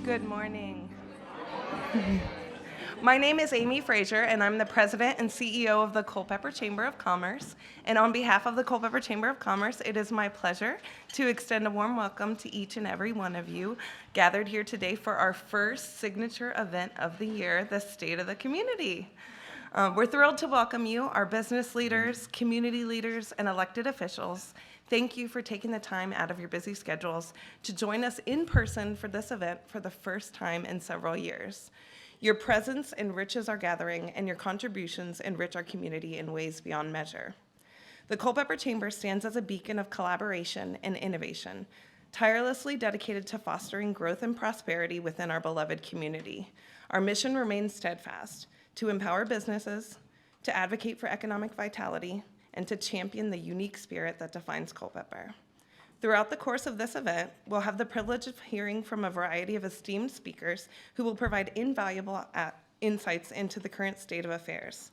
Good morning. My name is Amy Frazier, and I'm the President and CEO of the Culpeper Chamber of Commerce. And on behalf of the Culpeper Chamber of Commerce, it is my pleasure to extend a warm welcome to each and every one of you gathered here today for our first signature event of the year, the State of the Community. We're thrilled to welcome you, our business leaders, community leaders, and elected officials. Thank you for taking the time out of your busy schedules to join us in person for this event for the first time in several years. Your presence enriches our gathering, and your contributions enrich our community in ways beyond measure. The Culpeper Chamber stands as a beacon of collaboration and innovation, tirelessly dedicated to fostering growth and prosperity within our beloved community. Our mission remains steadfast: to empower businesses, to advocate for economic vitality, and to champion the unique spirit that defines Culpeper. Throughout the course of this event, we'll have the privilege of hearing from a variety of esteemed speakers who will provide invaluable insights into the current state of affairs,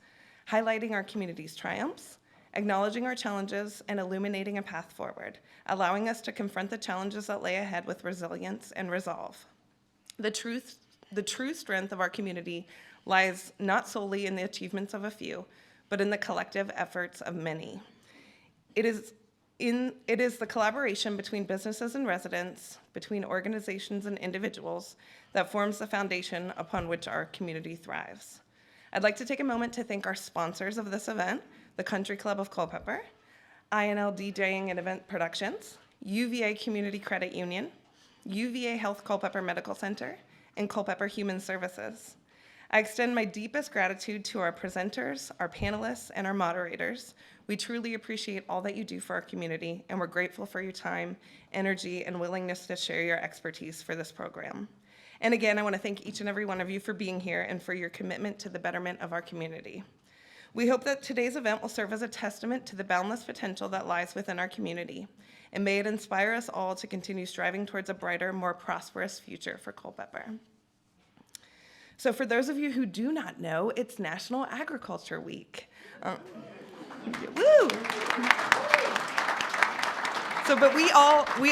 highlighting our community's triumphs, acknowledging our challenges, and illuminating a path forward, allowing us to confront the challenges that lay ahead with resilience and resolve. The true strength of our community lies not solely in the achievements of a few, but in the collective efforts of many. It is the collaboration between businesses and residents, between organizations and individuals, that forms the foundation upon which our community thrives. I'd like to take a moment to thank our sponsors of this event, the Country Club of Culpeper, INL DJing and Event Productions, UVA Community Credit Union, UVA Health Culpeper Medical Center, and Culpeper Human Services. I extend my deepest gratitude to our presenters, our panelists, and our moderators. We truly appreciate all that you do for our community, and we're grateful for your time, energy, and willingness to share your expertise for this program. And again, I want to thank each and every one of you for being here and for your commitment to the betterment of our community. We hope that today's event will serve as a testament to the boundless potential that lies within our community, and may it inspire us all to continue striving towards a brighter, more prosperous future for Culpeper. So for those of you who do not know, it's National Agriculture Week. Woo! But we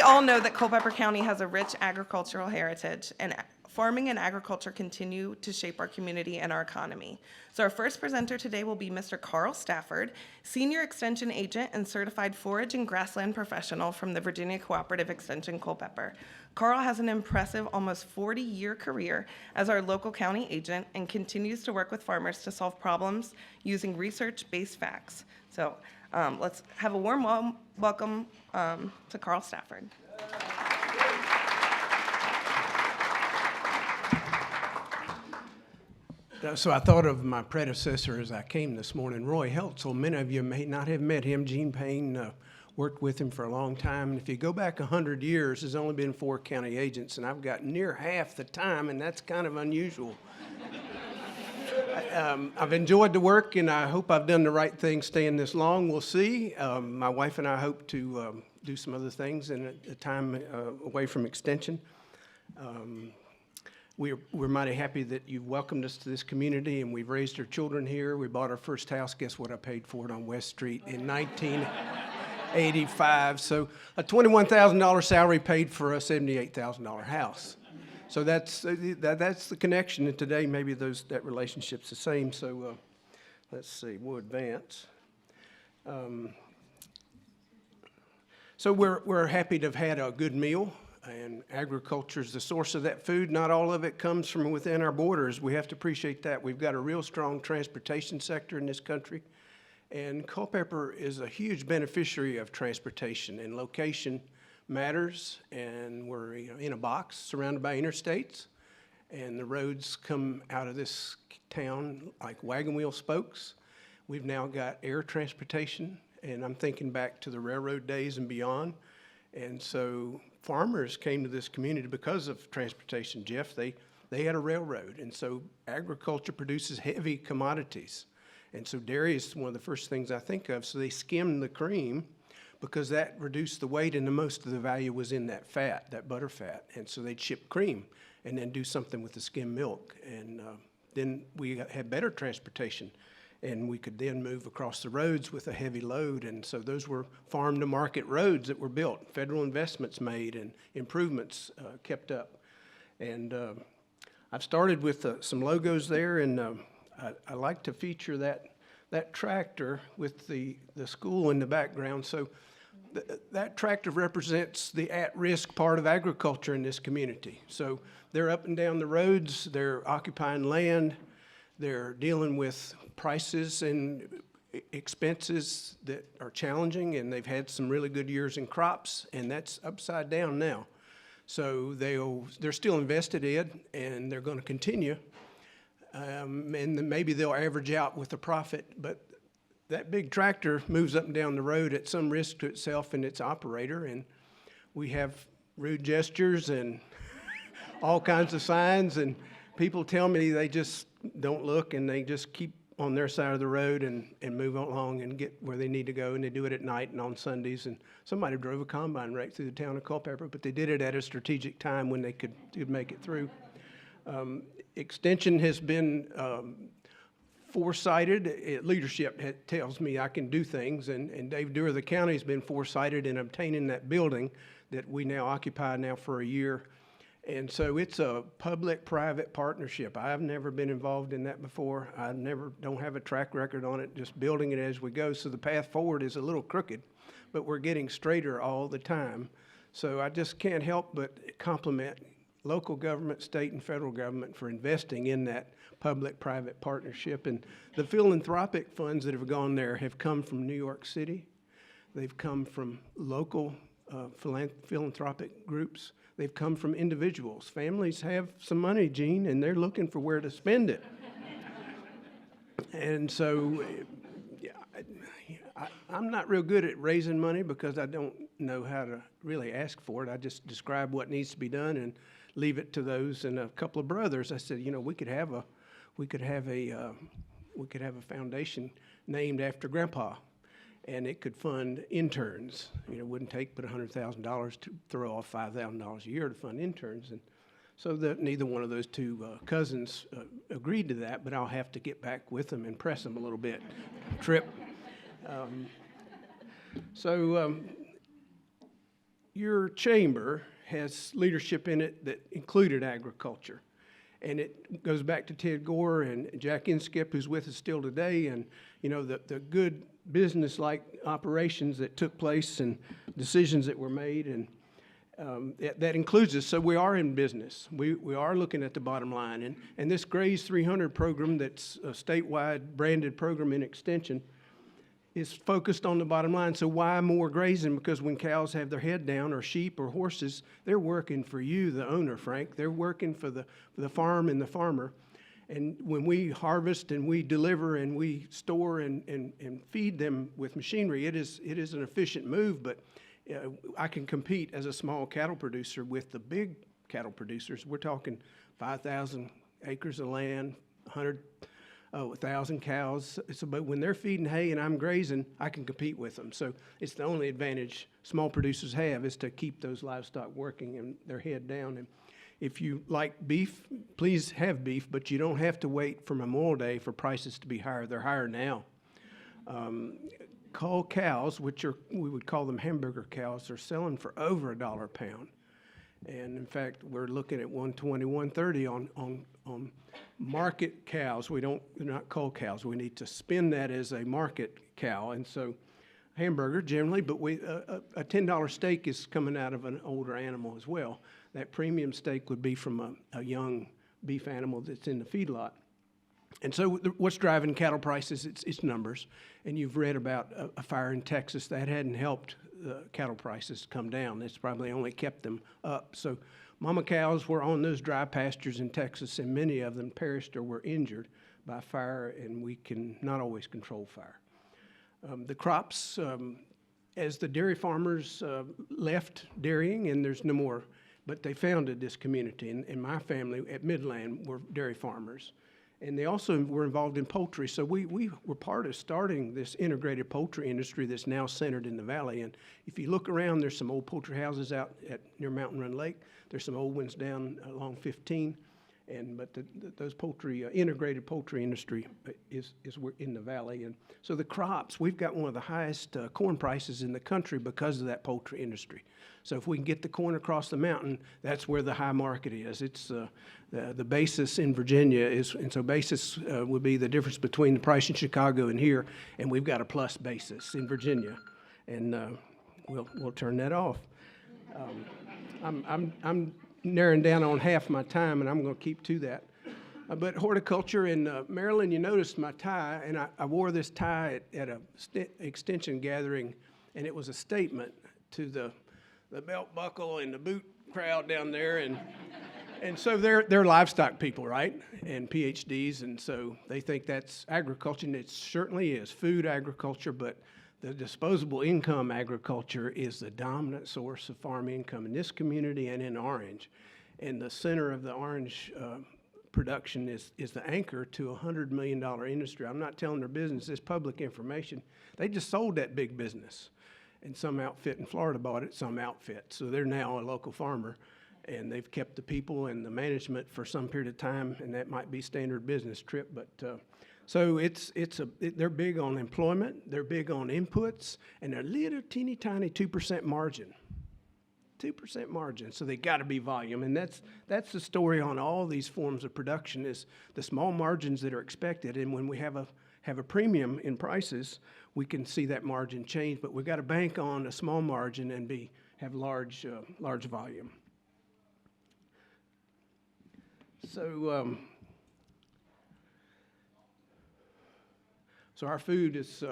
all know that Culpeper County has a rich agricultural heritage, and farming and agriculture continue to shape our community and our economy. So our first presenter today will be Mr. Carl Stafford, Senior Extension Agent and Certified Forage and Grassland Professional from the Virginia Cooperative Extension Culpeper. Carl has an impressive almost 40-year career as our local county agent and continues to work with farmers to solve problems using research-based facts. So let's have a warm welcome to Carl Stafford. So I thought of my predecessor as I came this morning, Roy Heltzel. Many of you may not have met him. Gene Payne worked with him for a long time. And if you go back 100 years, there's only been 4 county agents, and I've got near half the time, and that's kind of unusual. I've enjoyed the work, and I hope I've done the right thing staying this long. We'll see. My wife and I hope to do some other things in a time away from extension. We're mighty happy that you've welcomed us to this community, and we've raised our children here. We bought our first house. Guess what I paid for it on West Street in 1985. So a $21,000 salary paid for a $78,000 house. So that's the connection. And today, maybe that relationship's the same. So let's see. We'll advance. So we're happy to have had a good meal. And agriculture is the source of that food. Not all of it comes from within our borders. We have to appreciate that. We've got a real strong transportation sector in this country. And Culpeper is a huge beneficiary of transportation, and location matters. And we're in a box surrounded by interstates. And the roads come out of this town like wagon wheel spokes. We've now got air transportation, and I'm thinking back to the railroad days and beyond. And so farmers came to this community because of transportation, Jeff. They had a railroad, and so agriculture produces heavy commodities. And so dairy is one of the first things I think of. So they skimmed the cream because that reduced the weight, and the most of the value was in that fat, that butter fat. And so they'd ship cream and then do something with the skim milk. And then we had better transportation, and we could then move across the roads with a heavy load. And so those were farm-to-market roads that were built, federal investments made, and improvements kept up. And I've started with some logos there, and I like to feature that tractor with the school in the background. So that tractor represents the at-risk part of agriculture in this community. So they're up and down the roads, they're occupying land, they're dealing with prices and expenses that are challenging, and they've had some really good years in crops, and that's upside down now. So they're still invested in, and they're going to continue, and then maybe they'll average out with a profit, but that big tractor moves up and down the road at some risk to itself and its operator, and we have rude gestures and all kinds of signs, and people tell me they just don't look, and they just keep on their side of the road and move along and get where they need to go, and they do it at night and on Sundays. And somebody drove a combine right through the town of Culpeper, but they did it at a strategic time when they could make it through. Extension has been foresighted. Leadership tells me I can do things, and Dave Dewar, the county, has been foresighted in obtaining that building that we now occupy now for a year. And so it's a public-private partnership. I've never been involved in that before. Don't have a track record on it, just building it as we go. So the path forward is a little crooked, but we're getting straighter all the time. So I just can't help but compliment local government, state and federal government for investing in that public-private partnership. And the philanthropic funds that have gone there have come from New York City. They've come from local philanthropic groups. They've come from individuals. Families have some money, Gene, and they're looking for where to spend it. And so I'm not real good at raising money because I don't know how to really ask for it. I just describe what needs to be done and leave it to those. And a couple of brothers, I said, we could have a foundation named after Grandpa, and it could fund interns. It wouldn't take but $100,000 to throw off $5,000 a year to fund interns. And so neither one of those two cousins agreed to that, but I'll have to get back with them and press them a little bit. Trip. Your chamber has leadership in it that included agriculture. And it goes back to Ted Gore and Jack Inskip, who's with us still today, and the good business-like operations that took place and decisions that were made, and that includes us. So we are in business. We are looking at the bottom line. And this Graze 300 program, that's a statewide branded program in extension, is focused on the bottom line. So why more grazing? Because when cows have their head down, or sheep or horses, they're working for you, the owner, Frank. They're working for the farm and the farmer. And when we harvest and we deliver and we store and feed them with machinery, it is an efficient move, but I can compete as a small cattle producer with the big cattle producers. We're talking 5,000 acres of land, 1,000 cows. But when they're feeding hay and I'm grazing, I can compete with them. So it's the only advantage small producers have, is to keep those livestock working and their head down. And if you like beef, please have beef, but you don't have to wait for Memorial Day for prices to be higher. They're higher now. Cull cows, we would call them hamburger cows, are selling for over $1 a pound. And in fact, we're looking at $120, $130 on market cows. They're not cull cows. We need to spin that as a market cow. And so hamburger generally, but a $10 steak is coming out of an older animal as well. That premium steak would be from a young beef animal that's in the feedlot. And so what's driving cattle prices? It's numbers. And you've read about a fire in Texas that hadn't helped the cattle prices come down. It's probably only kept them up. So mama cows were on those dry pastures in Texas, and many of them perished or were injured by fire, and we can not always control fire. The crops, as the dairy farmers left dairying, and there's no more, but they founded this community. And my family at Midland were dairy farmers. And they also were involved in poultry. So we were part of starting this integrated poultry industry that's now centered in the valley. And if you look around, there's some old poultry houses out near Mountain Run Lake. There's some old ones down along 15. But those poultry, integrated poultry industry we're in the valley. And so the crops, we've got one of the highest corn prices in the country because of that poultry industry. So if we can get the corn across the mountain, that's where the high market is. It's the basis in Virginia is, and so basis would be the difference between the price in Chicago and here, and we've got a plus basis in Virginia, and we'll turn that off. I'm narrowing down on half my time, and I'm going to keep to that. But horticulture in Maryland, you noticed my tie, and I wore this tie at a extension gathering, and it was a statement to the belt buckle and the boot crowd down there, and so they're livestock people, right, and PhDs, and so they think that's agriculture, and it certainly is food agriculture, but the disposable income agriculture is the dominant source of farm income in this community and in Orange. And the center of the Orange production is the anchor to a $100 million industry. I'm not telling their business, it's public information. They just sold that big business. And some outfit in Florida bought it, some outfit. So they're now a local farmer. And they've kept the people and the management for some period of time, and that might be standard business trip, but so they're big on employment, they're big on inputs, and they're a little teeny tiny 2% margin. 2% margin, so they got to be volume, and that's the story on all these forms of production is the small margins that are expected, and when we have a premium in prices, we can see that margin change, but we've got to bank on a small margin and have large volume. So. So our food is,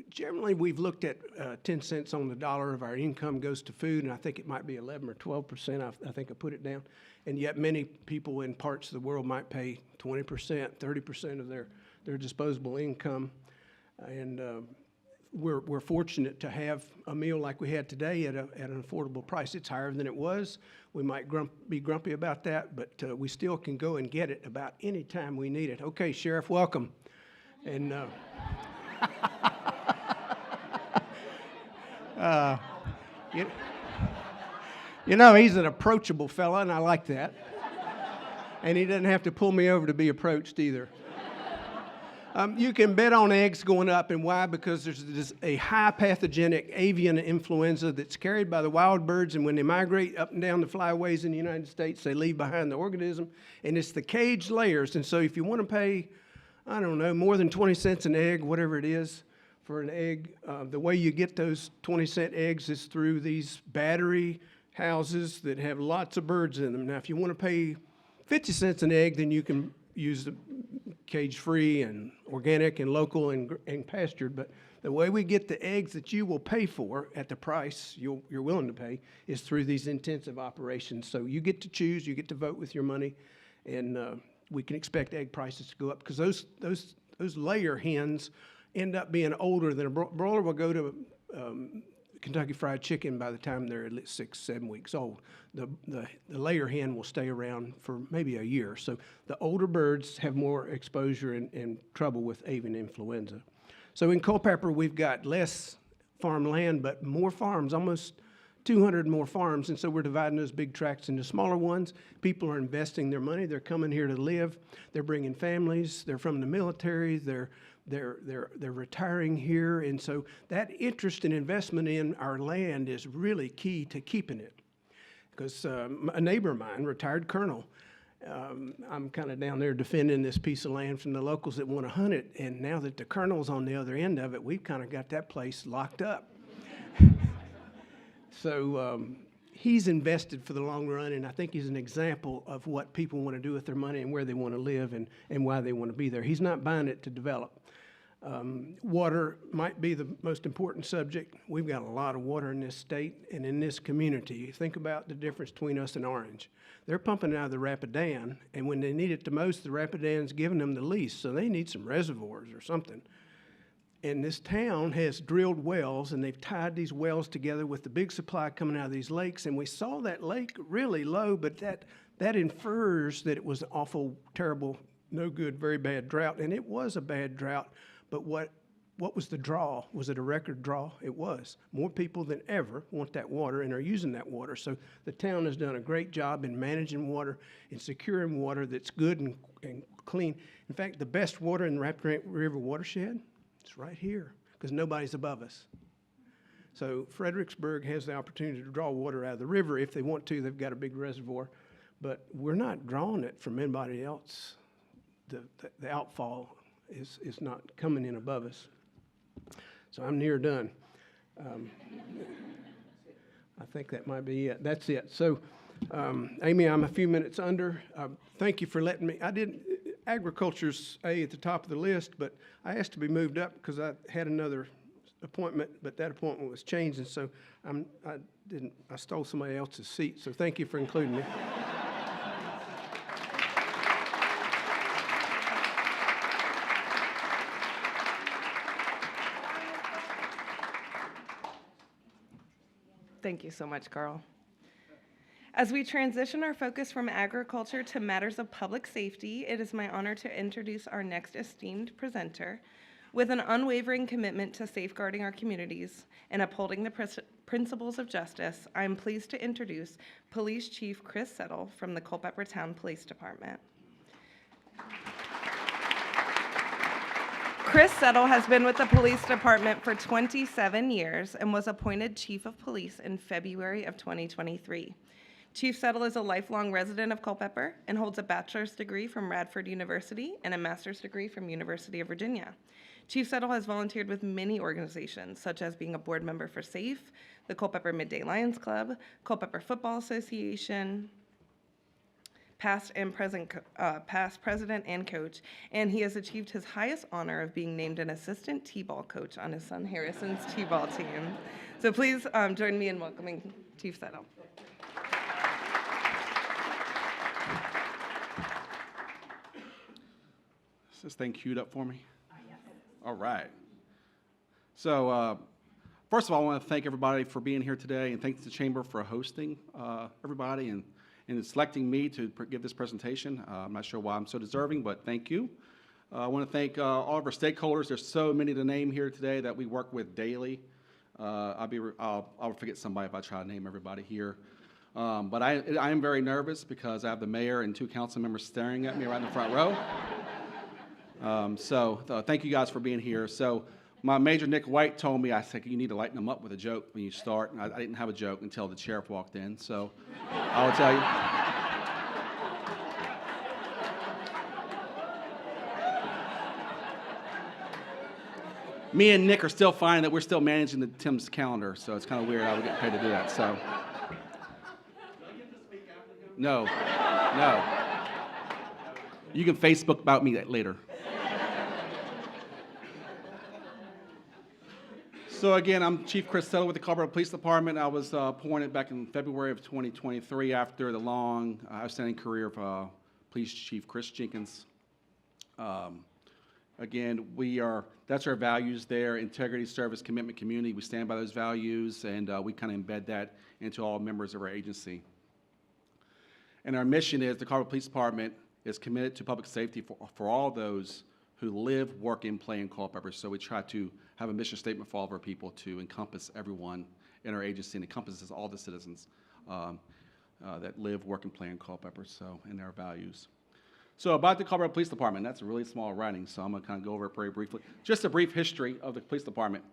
generally we've looked at 10 cents on the dollar of our income goes to food, and I think it might be 11 or 12%, I think I put it down. And yet many people in parts of the world might pay 20%, 30% of their disposable income. And we're fortunate to have a meal like we had today at an affordable price. It's higher than it was. We might be grumpy about that, but we still can go and get it about any time we need it. Okay, Sheriff, welcome. And you know, he's an approachable fella, and I like that. And he doesn't have to pull me over to be approached either. You can bet on eggs going up, and why? Because there's a high pathogenic avian influenza that's carried by the wild birds, and when they migrate up and down the flyways in the United States, they leave behind the organism, and it's the cage layers. And so if you want to pay, I don't know, more than 20 cents an egg, whatever it is, for an egg, the way you get those 20-cent eggs is through these battery houses that have lots of birds in them. Now, if you want to pay 50 cents an egg, then you can use the cage-free and organic and local and pastured. But the way we get the eggs that you will pay for at the price you're willing to pay is through these intensive operations. So you get to choose, you get to vote with your money, and we can expect egg prices to go up because those layer hens end up being older than a broiler will go to Kentucky Fried Chicken by the time they're at least 6-7 weeks old. The layer hen will stay around for maybe a year. So the older birds have more exposure and trouble with avian influenza. So in Culpeper, we've got less farm land, but more farms, almost 200 more farms, and so we're dividing those big tracts into smaller ones. People are investing their money. They're coming here to live. They're bringing families. They're from the military. They're retiring here, and so that interest and investment in our land is really key to keeping it. Because a neighbor of mine, retired colonel, I'm kind of down there defending this piece of land from the locals that want to hunt it, and now that the colonel's on the other end of it, we've kind of got that place locked up. So he's invested for the long run, and I think he's an example of what people want to do with their money and where they want to live and why they want to be there. He's not buying it to develop. Water might be the most important subject. We've got a lot of water in this state and in this community. Think about the difference between us and Orange. They're pumping out of the Rapidan, and when they need it the most, the Rapidan's giving them the least, so they need some reservoirs or something. And this town has drilled wells, and they've tied these wells together with the big supply coming out of these lakes. And we saw that lake really low, but that infers that it was an awful, terrible, no good, very bad drought. And it was a bad drought. But what what was the draw? Was it a record draw? It was. More people than ever want that water and are using that water. So the town has done a great job in managing water and securing water that's good and clean. In fact, the best water in the Rappahannock River watershed is right here because nobody's above us. So Fredericksburg has the opportunity to draw water out of the river if they want to. They've got a big reservoir, but we're not drawing it from anybody else. The outfall is not coming in above us. So I'm near done. I think that might be it. That's it. So, Amy, I'm a few minutes under. Thank you for letting me. Agriculture's at the top of the list, but I asked to be moved up because I had another appointment, but that appointment was changed, and so I stole somebody else's seat. So thank you for including me. Thank you so much, Carl. As we transition our focus from agriculture to matters of public safety, it is my honor to introduce our next esteemed presenter. With an unwavering commitment to safeguarding our communities and upholding the principles of justice, I am pleased to introduce Police Chief Chris Settle from the Culpeper Town Police Department. Chris Settle has been with the police department for 27 years and was appointed Chief of Police in February of 2023. Chief Settle is a lifelong resident of Culpeper and holds a bachelor's degree from Radford University and a master's degree from University of Virginia. Chief Settle has volunteered with many organizations, such as being a board member for SAFE, the Culpeper Midday Lions Club, Culpeper Football Association, past president and coach, and he has achieved his highest honor of being named an assistant T-ball coach on his son Harrison's T-ball team. So please join me in welcoming Chief Settle. Is this thing queued up for me? Yes. All right. So first of all, I want to thank everybody for being here today, and thanks to the Chamber for hosting everybody and selecting me to give this presentation. I'm not sure why I'm so deserving, but thank you. I want to thank all of our stakeholders. There's so many to name here today that we work with daily. I'll forget somebody if I try to name everybody here. But I am very nervous because I have the mayor and 2 council members staring at me right in the front row. Thank you guys for being here. So my Major Nick White told me, I said, you need to lighten them up with a joke when you start. And I didn't have a joke until the sheriff walked in, so I will tell you. Me and Nick are still finding that we're still managing Tim's calendar, so it's kind of weird how we get paid to do that. So, no. You can Facebook about me later. So again, I'm Chief Chris Settle with the Culpeper Police Department. I was appointed back in February of 2023 after the long, outstanding career of Police Chief Chris Jenkins. Again, that's our values there: integrity, service, commitment, community. We stand by those values, and we kind of embed that into all members of our agency. And our mission is the Culpeper Police Department is committed to public safety for all those who live, work, and play in Culpeper. So we try to have a mission statement for all of our people to encompass everyone in our agency and encompasses all the citizens that live, work, and play in Culpeper, so, and their values. So about the Culpeper Police Department, that's a really small writing, so I'm going to kind of go over it very briefly. Just a brief history of the police department.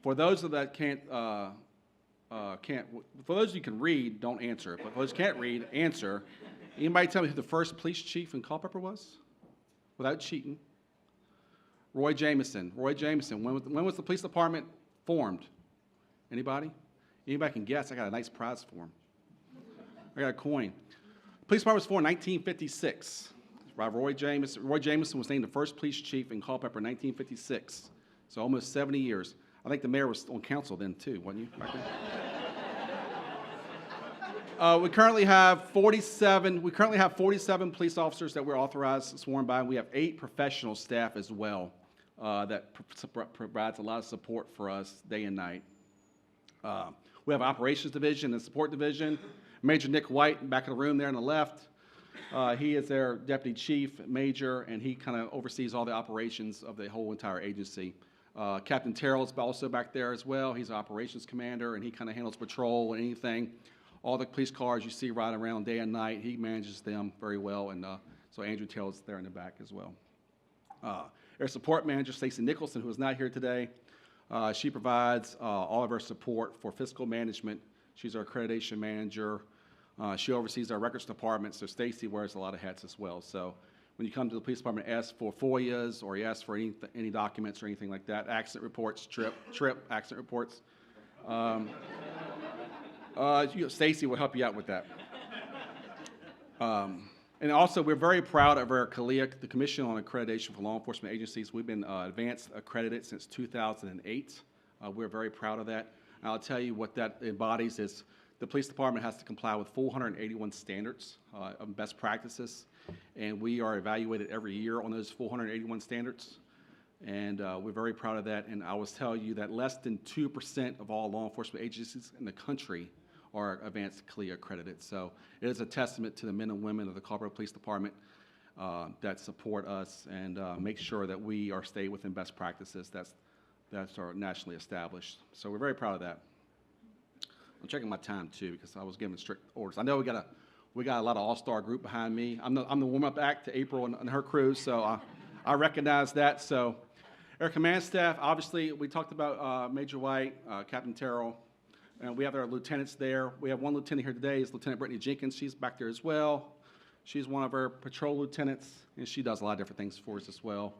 For those that for those of you who can read, don't answer. But for those who can't read, answer. Anybody tell me who the first police chief in Culpeper was? Without cheating. Roy Jameson. Roy Jameson. When was the police department formed? Anybody? Anybody can guess? I got a nice prize for him. I got a coin. The police department was formed in 1956 by Roy Jameson. Roy Jameson was named the first police chief in Culpeper in 1956. So almost 70 years. I think the mayor was on council then too, wasn't you? Back then? We currently have 47 police officers that we're authorized, sworn by, and we have 8 professional staff as well that provides a lot of support for us day and night. We have operations division and support division. Major Nick White, back in the room there on the left, he is their deputy chief, major, and he kind of oversees all the operations of the whole entire agency. Captain Terrell's also back there as well. He's an operations commander, and he kind of handles patrol and anything. All the police cars you see riding around day and night, he manages them very well, and so Andrew Terrell's there in the back as well. Our support manager, Stacey Nicholson, who is not here today, she provides all of our support for fiscal management. She's our accreditation manager. She oversees our records department, so Stacey wears a lot of hats as well. So when you come to the police department and ask for FOIAs or you ask for any documents or anything like that, accident reports, trip accident reports, Stacey will help you out with that. And also, we're very proud of our CALEA, the Commission on Accreditation for Law Enforcement Agencies. We've been advanced accredited since 2008. We're very proud of that. And I'll tell you what that embodies is the police department has to comply with 481 standards of best practices, and we are evaluated every year on those 481 standards. And we're very proud of that. And I will tell you that less than 2% of all law enforcement agencies in the country are advanced CALEA accredited. So it is a testament to the men and women of the Culpeper Police Department that support us and make sure that we are stay within best practices that's are nationally established. So we're very proud of that. I'm checking my time too because I was giving strict orders. I know we got a lot of all-star group behind me. I'm the warm-up act to April and her crew, so I recognize that. So our command staff, obviously, we talked about Major White, Captain Terrell, and we have our lieutenants there. We have one lieutenant here today, is Lieutenant Brittany Jenkins. She's back there as well. She's one of our patrol lieutenants, and she does a lot of different things for us as well.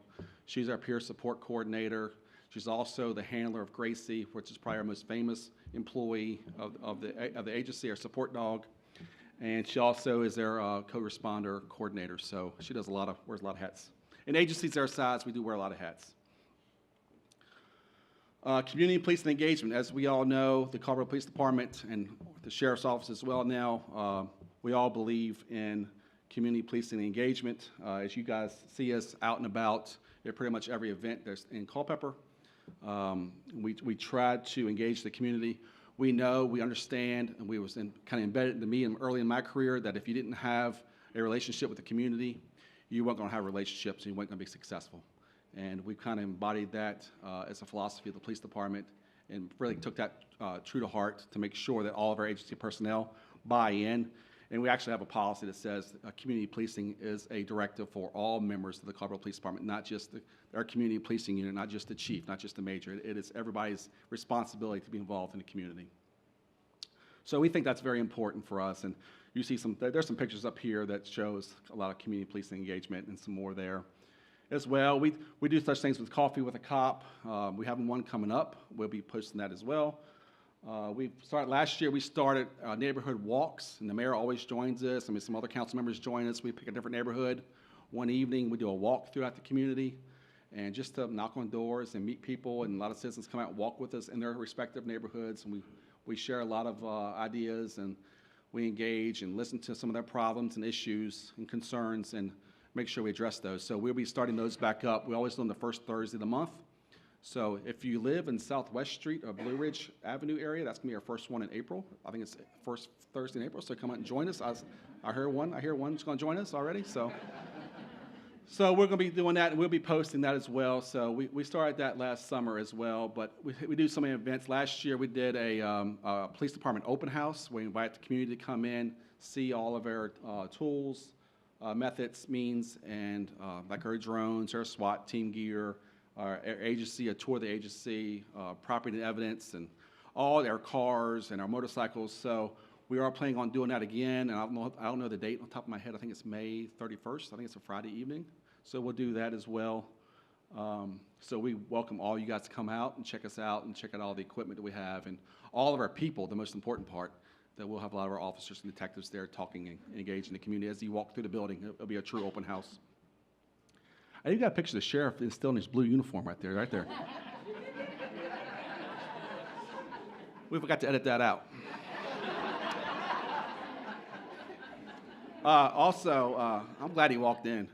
She's our peer support coordinator. She's also the handler of Gracie, which is probably our most famous employee of the agency, our support dog. And she also is their co-responder coordinator. So she does wears a lot of hats. In agencies our size, we do wear a lot of hats. Community policing engagement. As we all know, the Culpeper Police Department and the Sheriff's Office as well now, we all believe in community policing engagement. As you guys see us out and about at pretty much every event there's in Culpeper, we tried to engage the community. We know, we understand, and we was kind of embedded into me early in my career that if you didn't have a relationship with the community, you weren't going to have relationships and you weren't going to be successful. And we kind of embodied that as a philosophy of the police department and really took that true to heart to make sure that all of our agency personnel buy in. And we actually have a policy that says community policing is a directive for all members of the Culpeper Police Department, not just our community policing unit, not just the chief, not just the major. It is everybody's responsibility to be involved in the community. So we think that's very important for us. And you see there's some pictures up here that shows a lot of community policing engagement and some more there as well. We do such things with Coffee with a Cop. We have one coming up. We'll be posting that as well. Last year, we started neighborhood walks, and the mayor always joins us. I mean, some other council members join us. We pick a different neighborhood. One evening, we do a walk throughout the community, and just to knock on doors and meet people, and a lot of citizens come out and walk with us in their respective neighborhoods, and we share a lot of ideas, and we engage and listen to some of their problems and issues and concerns, and make sure we address those. So we'll be starting those back up. We always do them the first Thursday of the month. So if you live in Southwest Street or Blue Ridge Avenue area, that's going to be our first one in April. I think it's first Thursday in April, so come out and join us. I hear one's going to join us already. So we're going to be doing that, and we'll be posting that as well. So we started that last summer as well, but we do so many events. Last year we did a police department open house. We invite the community to come in, see all of our tools, methods, means, and like our drones, our SWAT team gear, our agency, a tour of the agency, property and evidence, and all our cars and our motorcycles. So we are planning on doing that again, and I don't know the date on top of my head. I think it's May 31st. I think it's a Friday evening. So we'll do that as well. So we welcome all you guys to come out and check us out and check out all the equipment that we have and all of our people, the most important part, that we'll have a lot of our officers and detectives there talking and engaging the community as you walk through the building. It'll be a true open house. I even got a picture of the sheriff still in his blue uniform right there. We forgot to edit that out. I'm glad he walked in.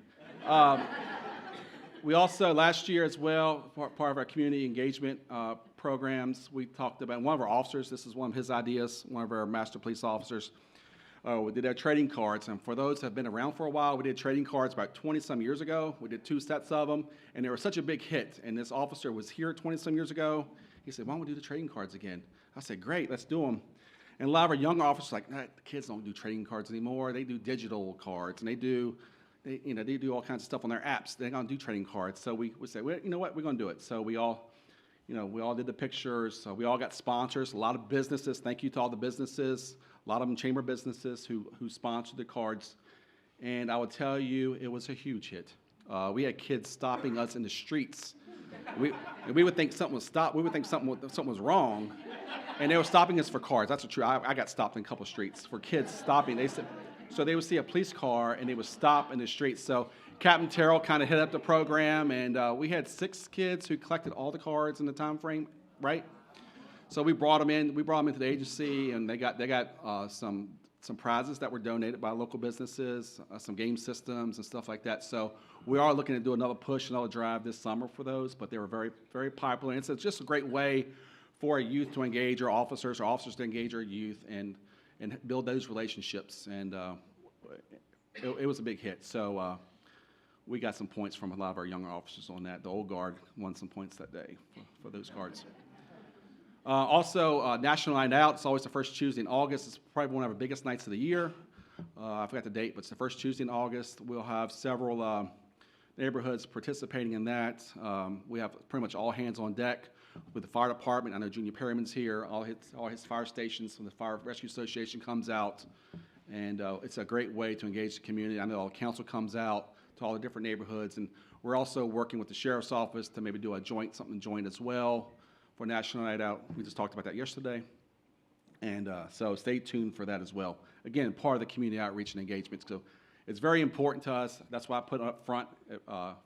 We also, last year as well, part of our community engagement programs, we talked about one of our officers. This is one of his ideas, one of our master police officers. We did our trading cards, and for those that have been around for a while, we did trading cards about 20-some years ago. We did 2 sets of them, and they were such a big hit. And this officer was here 20-some years ago. He said, "Why don't we do the trading cards again?" I said, "Great, let's do them." And a lot of our younger officers were like, "Nah, the kids don't do trading cards anymore. They do digital cards, and they do all kinds of stuff on their apps. They're going to do trading cards." So we said, "Well, you know what? We're going to do it." So we all did the pictures. We all got sponsors. A lot of businesses. Thank you to all the businesses. A lot of them chamber businesses who sponsored the cards. And I will tell you, it was a huge hit. We had kids stopping us in the streets. We would think something was stopped. We would think something was wrong. And they were stopping us for cars. That's true. I got stopped in a couple of streets for kids stopping. So they would see a police car, and they would stop in the streets. So Captain Terrell kind of hit up the program, and we had 6 kids who collected all the cards in the time frame, right? So we brought them in. We brought them into the agency, and they got some prizes that were donated by local businesses, some game systems and stuff like that. So we are looking to do another push, another drive this summer for those, but they were very, very popular. And it's just a great way for a youth to engage our officers, or officers to engage our youth, and build those relationships. And it was a big hit. So we got some points from a lot of our younger officers on that. The old guard won some points that day for those cards. Also, National Night Out. It's always the first Tuesday in August. It's probably one of our biggest nights of the year. I forgot the date, but it's the first Tuesday in August. We'll have several neighborhoods participating in that. We have pretty much all hands on deck with the fire department. I know Junior Perryman's here. All his fire stations from the Fire Rescue Association comes out, and it's a great way to engage the community. I know all the council comes out to all the different neighborhoods, and we're also working with the sheriff's office to maybe do something joint as well for National Night Out. We just talked about that yesterday. And so stay tuned for that as well. Again, part of the community outreach and engagement. So it's very important to us. That's why I put it up front,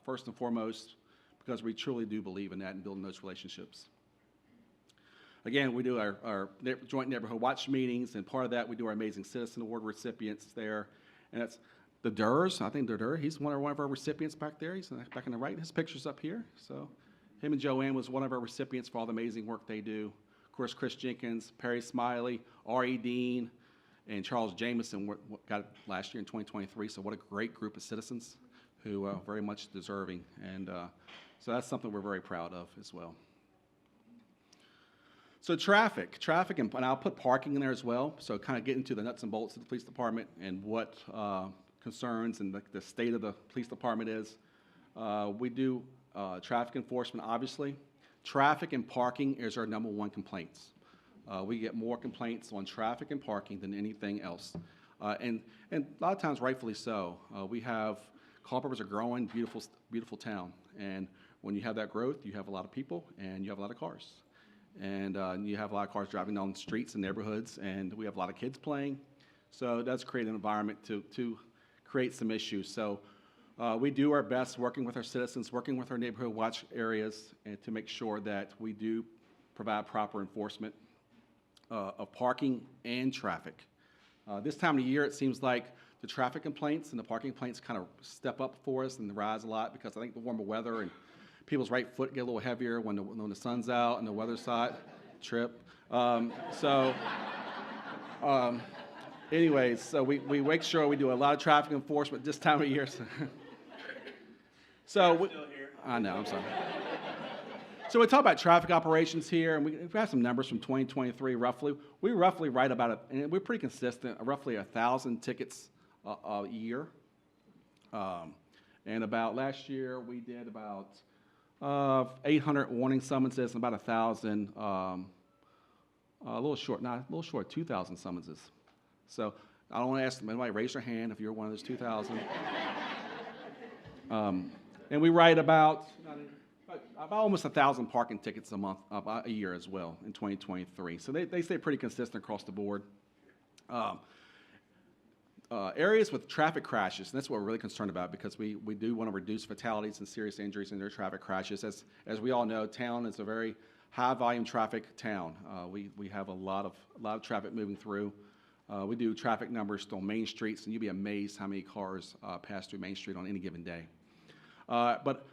first and foremost, because we truly do believe in that and building those relationships. Again, we do our joint neighborhood watch meetings, and part of that we do our Amazing Citizen Award recipients there. And that's the Durs. I think Dur, he's one of our recipients back there. He's back on the right. His picture's up here. So him and Joanne was one of our recipients for all the amazing work they do. Of course, Chris Jenkins, Perry Smiley, R.E. Dean, and Charles Jameson got it last year in 2023. So what a great group of citizens who are very much deserving. And so that's something we're very proud of as well. So traffic, and I'll put parking in there as well. So kind of get into the nuts and bolts of the police department and what concerns and the state of the police department is. We do traffic enforcement, obviously. Traffic and parking is our #1 complaints. We get more complaints on traffic and parking than anything else. And a lot of times, rightfully so. We have, Culpeper is a growing, beautiful town. And when you have that growth, you have a lot of people and you have a lot of cars. And you have a lot of cars driving down the streets and neighborhoods, and we have a lot of kids playing. So it does create an environment to create some issues. So we do our best working with our citizens, working with our neighborhood watch areas, and to make sure that we do provide proper enforcement of parking and traffic. This time of year, it seems like the traffic complaints and the parking complaints kind of step up for us and rise a lot, because I think the warmer weather and people's right foot get a little heavier when the sun's out and the weather's hot. Trip. Anyways, so we make sure we do a lot of traffic enforcement this time of year. I know, I'm sorry. So we talk about traffic operations here, and we have some numbers from 2023 roughly. We roughly write about and we're pretty consistent, roughly 1,000 tickets a year. And about last year, we did about 800 warning summonses and about 1,000, a little short, 2,000 summonses. So I don't want to ask anybody, raise their hand if you're one of those 2,000. And we write about almost 1,000 parking tickets a year as well in 2023. So they stay pretty consistent across the board. Areas with traffic crashes, and that's what we're really concerned about, because we do want to reduce fatalities and serious injuries in their traffic crashes. As we all know, town is a very high volume traffic town. We have a lot of traffic moving through. We do traffic numbers on main streets, and you'd be amazed how many cars pass through Main Street on any given day. But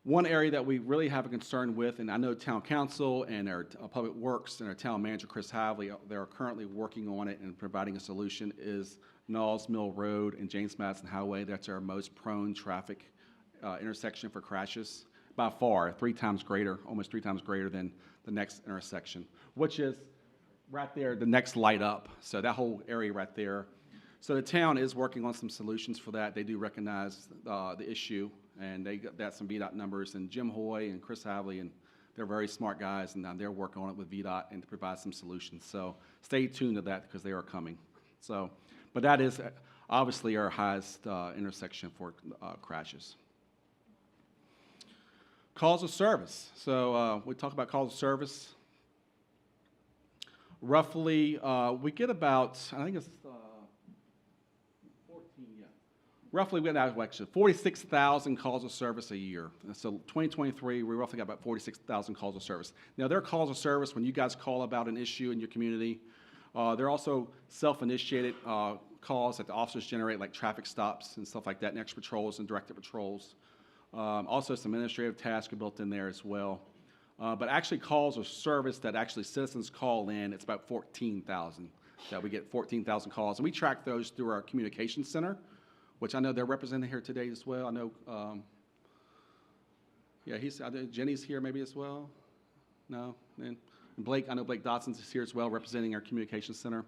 One area that we really have a concern with, and I know Town Council and our Public Works and our Town Manager, Chris Havley, they are currently working on it and providing a solution, is Knowles Mill Road and James Madison Highway. That's our most prone traffic intersection for crashes, by far, 3 times greater, almost 3 times greater than the next intersection, which is right there, the next light up. So that whole area right there. So the town is working on some solutions for that. They do recognize the issue, and they got some VDOT numbers, and Jim Hoy and Chris Havley, and they're very smart guys, and they're working on it with VDOT and to provide some solutions. So stay tuned to that because they are coming. So, but that is obviously our highest intersection for crashes. Calls of service. So we talk about calls of service. Roughly, we get about, I think it's 14, yeah. Roughly, we get actually 46,000 calls of service a year. And so 2023, we roughly got about 46,000 calls of service. Now, there are calls of service when you guys call about an issue in your community. There are also self-initiated calls that the officers generate, like traffic stops and stuff like that, and extra patrols and directed patrols. Also, some administrative tasks are built in there as well. But actually, calls of service that actually citizens call in, it's about 14,000. That we get 14,000 calls. And we track those through our communications center, which I know they're represented here today as well. I know, Jenny's here maybe as well. No? And Blake, I know Blake Dodson's is here as well, representing our communications center.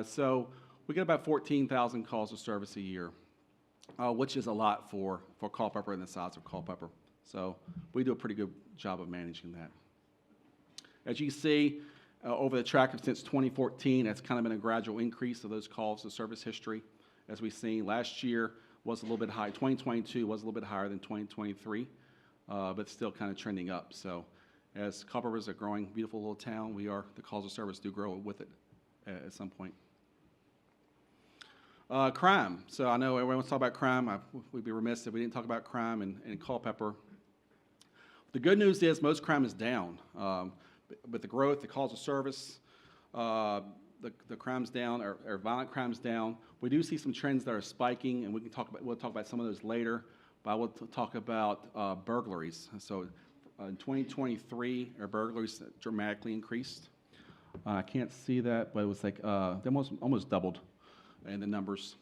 So we get about 14,000 calls of service a year. Which is a lot for Culpeper and the size of Culpeper. So we do a pretty good job of managing that. As you see, over the track of since 2014, it's kind of been a gradual increase of those calls to service history. As we've seen, last year was a little bit high. 2022 was a little bit higher than 2023, but still kind of trending up. So as Culpeper is a growing, beautiful little town, the calls of service do grow with it at some point. Crime. So I know everyone wants to talk about crime. We'd be remiss if we didn't talk about crime in Culpeper. The good news is most crime is down. But the growth, the calls of service, the crime's down, or violent crime's down. We do see some trends that are spiking, and we'll talk about some of those later. But I will talk about burglaries. So in 2023, our burglaries dramatically increased. I can't see that, but it was like they almost doubled in the numbers.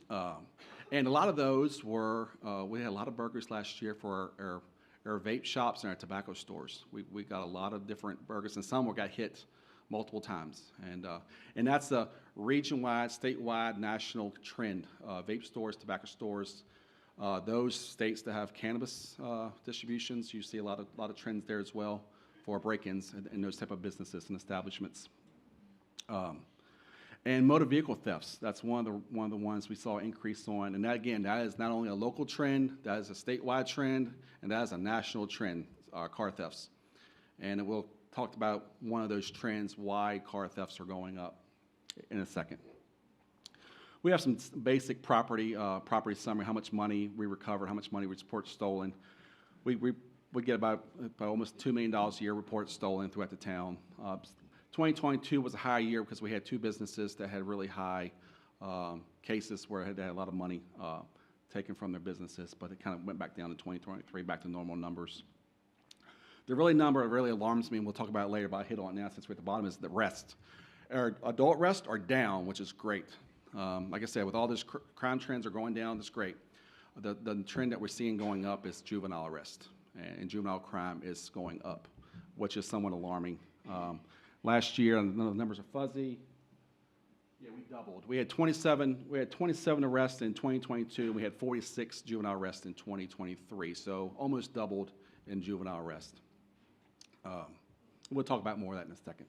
And a lot of those were, we had a lot of burglaries last year for our vape shops and our tobacco stores. We got a lot of different burglars, and some got hit multiple times. And that's a region-wide, statewide, national trend. Vape stores, tobacco stores, those states that have cannabis distributions, you see a lot of trends there as well for break-ins in those type of businesses and establishments. And motor vehicle thefts, that's one of the ones we saw increase on. And that, again, that is not only a local trend, that is a statewide trend, and that is a national trend, car thefts. And we'll talk about one of those trends, why car thefts are going up in a second. We have some basic property summary, how much money we recover, how much money we report stolen. We get about almost $2 million a year reports stolen throughout the town. 2022 was a high year because we had 2 businesses that had really high cases where they had a lot of money taken from their businesses, but it kind of went back down to 2023, back to normal numbers. The number that really alarms me, and we'll talk about it later, but I hit on it now since we're at the bottom, is the arrests. Our adult arrests are down, which is great. Like I said, with all this crime trends are going down, that's great. The trend that we're seeing going up is juvenile arrest, and juvenile crime is going up, which is somewhat alarming. Last year, and the numbers are fuzzy. Yeah, we doubled. We had 27 arrests in 2022, and we had 46 juvenile arrests in 2023. So almost doubled in juvenile arrest. We'll talk about more of that in a second.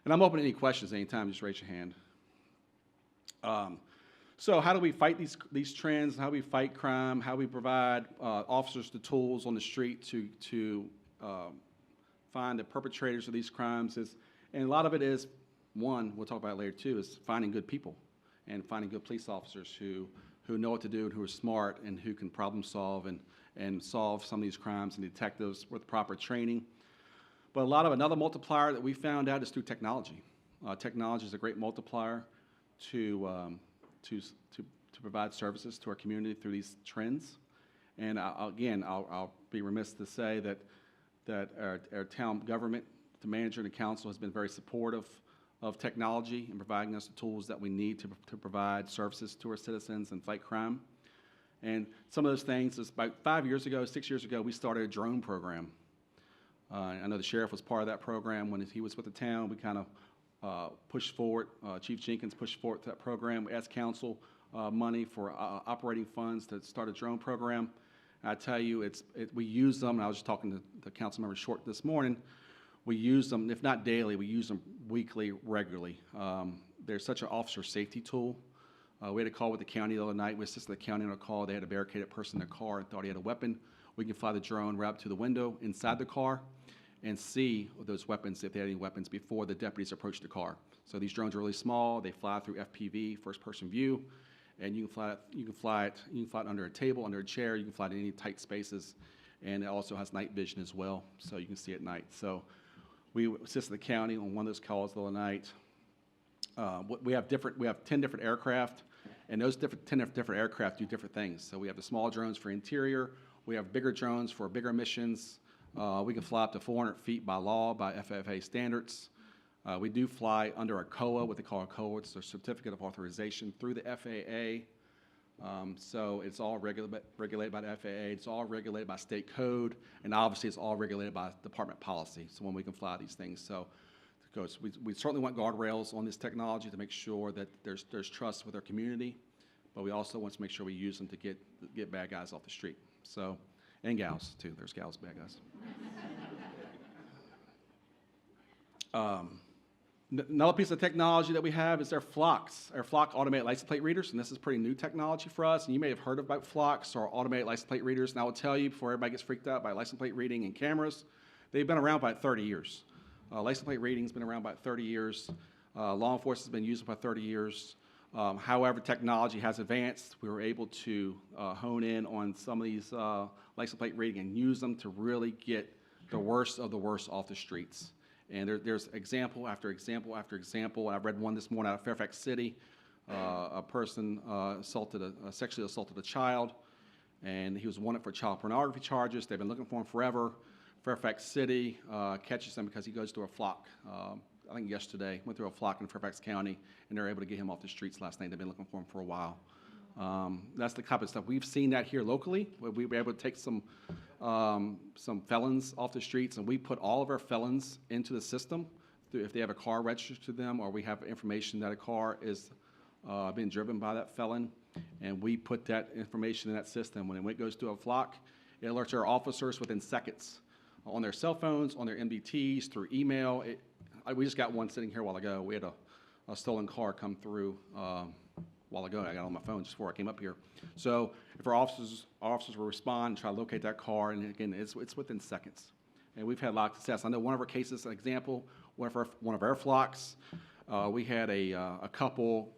And I'm open to any questions anytime. Just raise your hand. So how do we fight these trends? How do we fight crime? How do we provide officers the tools on the street to find the perpetrators of these crimes? And a lot of it is, one, we'll talk about it later too, is finding good people and finding good police officers who know what to do and who are smart and who can problem solve and solve some of these crimes, and detectives with proper training. But another multiplier that we found out is through technology. Technology is a great multiplier to provide services to our community through these trends. And again, I'll be remiss to say that our town government, the manager and the council has been very supportive of technology and providing us the tools that we need to provide services to our citizens and fight crime. And some of those things is about 5 years ago, 6 years ago, we started a drone program. I know the sheriff was part of that program when he was with the town. We kind of pushed forward, Chief Jenkins pushed forward that program. We asked council money for operating funds to start a drone program. And I tell you, we use them, and I was just talking to Councilmember Short this morning, we use them, if not daily, we use them weekly, regularly. They're such an officer safety tool. We had a call with the county the other night. We assisted the county on a call. They had a barricaded person in their car and thought he had a weapon. We can fly the drone right up to the window inside the car and see those weapons, if they had any weapons, before the deputies approach the car. So these drones are really small. They fly through FPV, first-person view, and you can fly it under a table, under a chair. You can fly it in any tight spaces, and it also has night vision as well, so you can see at night. So we assisted the county on one of those calls the other night. We have 10 different aircraft, and those 10 different aircraft do different things. So we have the small drones for interior. We have bigger drones for bigger missions. We can fly up to 400 feet by law, by FAA standards. We do fly under a COA, what they call a COA. It's a Certificate of Authorization through the FAA. So it's all regulated by the FAA. It's all regulated by state code, and obviously it's all regulated by department policy. So when we can fly these things, so because we certainly want guardrails on this technology to make sure that there's trust with our community, but we also want to make sure we use them to get bad guys off the street. So, and gals too. There's gals, bad guys. Another piece of technology that we have is our flocks, our flock automated license plate readers, and this is pretty new technology for us. And you may have heard about flocks or automated license plate readers. And I will tell you, before everybody gets freaked out by license plate reading and cameras, they've been around about 30 years. License plate reading's been around about 30 years. Law enforcement's been using it about 30 years. However, technology has advanced. We were able to hone in on some of these license plate reading and use them to really get the worst of the worst off the streets. And there's example after example after example. I read one this morning out of Fairfax City. A person sexually assaulted a child, and he was wanted for child pornography charges. They've been looking for him forever. Fairfax City catches him because he goes through a flock. I think yesterday, went through a flock in Fairfax County, and they're able to get him off the streets last night. They've been looking for him for a while. That's the type of stuff. We've seen that here locally. We were able to take some felons off the streets, and we put all of our felons into the system. If they have a car registered to them, or we have information that a car is being driven by that felon, and we put that information in that system. When it goes to a flock, it alerts our officers within seconds on their cell phones, on their MBTs, through email. We just got one sitting here a while ago. We had a stolen car come through a while ago. I got on my phone just before I came up here. So if our officers will respond, try to locate that car, and again, it's within seconds. And we've had a lot of success. I know one of our cases, an example, one of our flocks, we had a couple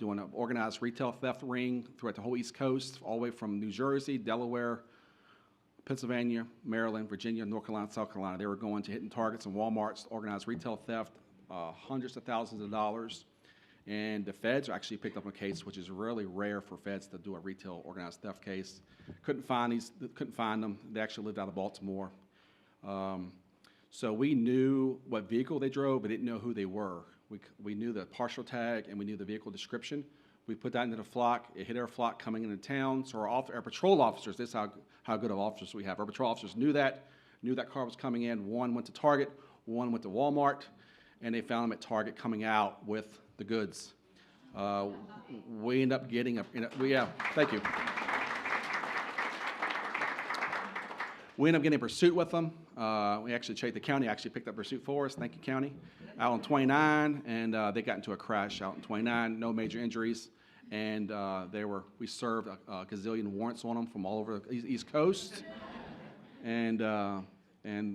doing an organized retail theft ring throughout the whole East Coast, all the way from New Jersey, Delaware, Pennsylvania, Maryland, Virginia, North Carolina, South Carolina. They were going to hitting Targets and Walmarts, organized retail theft, hundreds of thousands of dollars. And the feds actually picked up a case, which is really rare for feds to do a retail organized theft case. Couldn't find them. They actually lived out of Baltimore. So we knew what vehicle they drove, but didn't know who they were. We knew the partial tag, and we knew the vehicle description. We put that into the flock. It hit our flock coming into town. So our patrol officers, this is how good of officers we have. Our patrol officers knew that car was coming in. One went to Target, one went to Walmart, and they found them at Target coming out with the goods. We end up getting thank you. We end up getting a pursuit with them. The county actually picked up pursuit for us. Thank you, county. Out on 29, and they got into a crash out on 29. No major injuries, and we served a gazillion warrants on them from all over the East Coast, and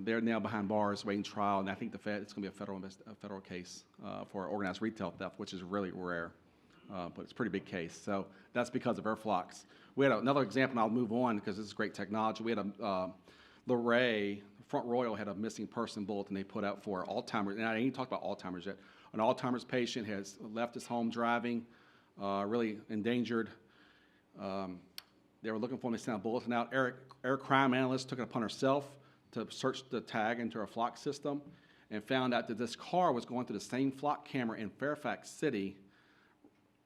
they're now behind bars waiting trial. And I think it's going to be a federal case for organized retail theft, which is really rare, but it's a pretty big case. So that's because of our flocks. We had another example, and I'll move on because this is great technology. We had Luray, Front Royal had a missing person bulletin they put out for Alzheimer's, and I ain't talked about Alzheimer's yet. An Alzheimer's patient has left his home driving, really endangered. They were looking for him. They sent a bulletin out. Our crime analyst took it upon herself to search the tag into our flock system and found out that this car was going through the same flock camera in Fairfax City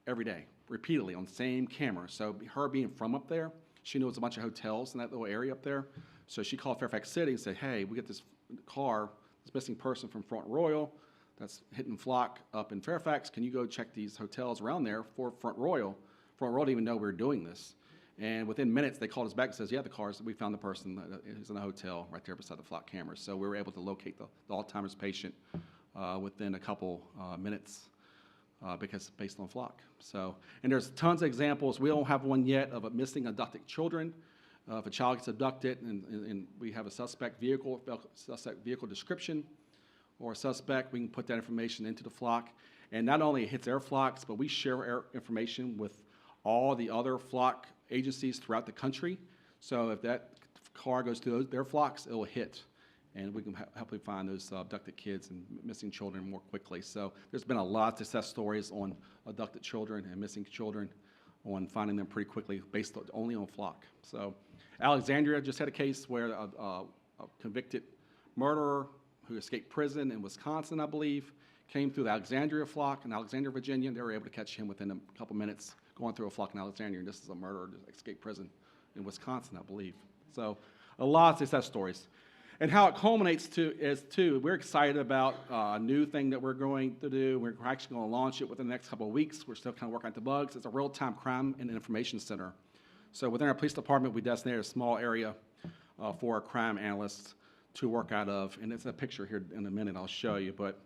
every day, repeatedly on the same camera. So her being from up there, she knows a bunch of hotels in that little area up there. So she called Fairfax City and said, hey, we get this car, this missing person from Front Royal that's hitting flock up in Fairfax. Can you go check these hotels around there for Front Royal? Front Royal didn't even know we were doing this. And within minutes, they called us back and says, yeah, the cars, we found the person who's in the hotel right there beside the flock cameras. So we were able to locate the Alzheimer's patient within a couple minutes because based on flock. So, and there's tons of examples. We don't have one yet of missing abducted children. If a child gets abducted and we have a suspect vehicle description or a suspect, we can put that information into the flock. And not only it hits our flocks, but we share our information with all the other flock agencies throughout the country. So if that car goes to their flocks, it will hit. And we can help find those abducted kids and missing children more quickly. So there's been a lot of success stories on abducted children and missing children, on finding them pretty quickly based only on flock. So Alexandria just had a case where a convicted murderer who escaped prison in Wisconsin, I believe, came through the Alexandria flock in Alexandria, Virginia. They were able to catch him within a couple minutes going through a flock in Alexandria. And this is a murderer who escaped prison in Wisconsin, I believe. So a lot of success stories. And how it culminates we're excited about a new thing that we're going to do. We're actually going to launch it within the next couple of weeks. We're still kind of working out the bugs. It's a real-time crime and information center. So within our police department, we designated a small area for our crime analysts to work out of. And it's a picture here in a minute I'll show you. But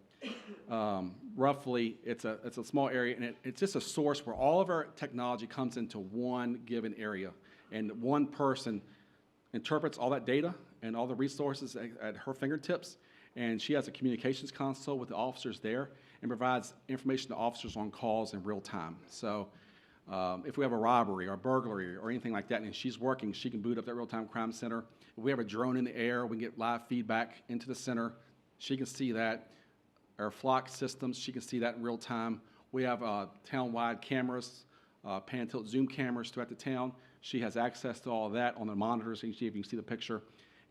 roughly, it's a small area, and it's just a source where all of our technology comes into one given area. And one person interprets all that data and all the resources at her fingertips, and she has a communications console with the officers there and provides information to officers on calls in real time. So if we have a robbery or burglary or anything like that and she's working, she can boot up that real-time crime center. If we have a drone in the air, we can get live feedback into the center. She can see that. Our flock systems, she can see that in real time. We have town-wide cameras, pan, tilt, zoom cameras throughout the town. She has access to all of that on the monitors, so you can see the picture.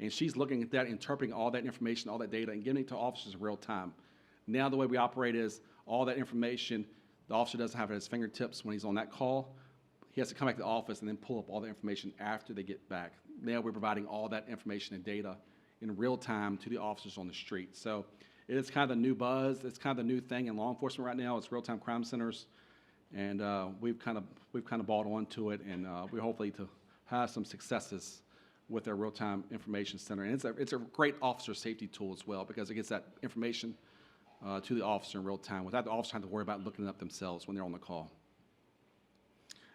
And she's looking at that, interpreting all that information, all that data, and giving it to officers in real time. Now the way we operate is all that information, the officer doesn't have it at his fingertips when he's on that call. He has to come back to the office and then pull up all the information after they get back. Now we're providing all that information and data in real time to the officers on the street. So it is kind of the new buzz. It's kind of the new thing in law enforcement right now. It's real-time crime centers. And we've kind of bought onto it, and we hopefully to have some successes with our real-time information center. And it's a great officer safety tool as well, because it gets that information to the officer in real time without the officer having to worry about looking it up themselves when they're on the call.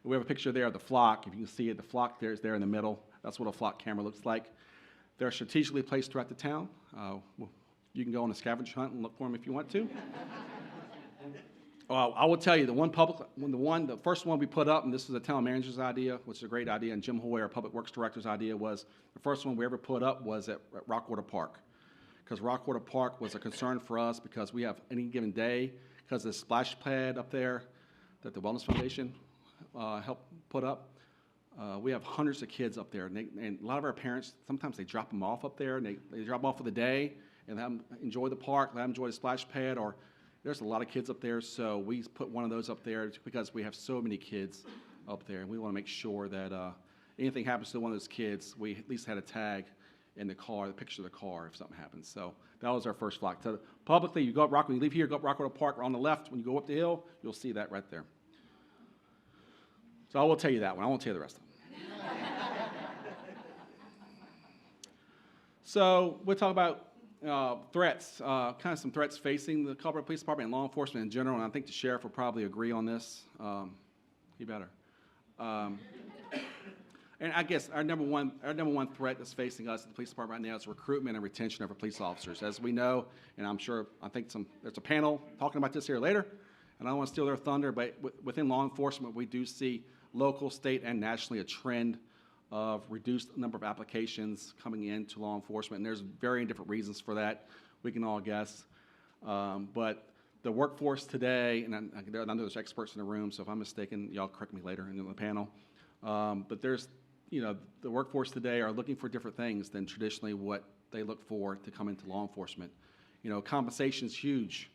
And we have a picture there of the flock. If you can see it, the flock there is there in the middle. That's what a flock camera looks like. They're strategically placed throughout the town. You can go on a scavenger hunt and look for them if you want to. I will tell you, the first one we put up, and this was a town manager's idea, which is a great idea, and Jim Hoy, our public works director's idea, was the first one we ever put up was at Rockwater Park. Because Rockwater Park was a concern for us because we have any given day, because of the splash pad up there that the Wellness Foundation helped put up, we have hundreds of kids up there. And a lot of our parents, sometimes they drop them off up there, and they drop them off for the day, and let them enjoy the park, let them enjoy the splash pad, or there's a lot of kids up there, so we put one of those up there because we have so many kids up there, and we want to make sure that anything happens to one of those kids, we at least had a tag in the car, the picture of the car if something happens. So that was our first flock. So publicly, you go up when you leave here, go up Rockwater Park, on the left. When you go up the hill, you'll see that right there. So I will tell you that one. I won't tell you the rest of them. So we'll talk about threats, kind of some threats facing the Culpeper Police Department and law enforcement in general, and I think the sheriff will probably agree on this. He better. And I guess our number one threat that's facing us in the police department right now is recruitment and retention of our police officers. As we know, and I think there's a panel talking about this here later, and I don't want to steal their thunder, but within law enforcement, we do see local, state, and nationally a trend of reduced number of applications coming into law enforcement, and there's varying different reasons for that. We can all guess. But the workforce today, and I know there's experts in the room, so if I'm mistaken, y'all correct me later in the panel, but there's the workforce today are looking for different things than traditionally what they look for to come into law enforcement. Compensation's huge,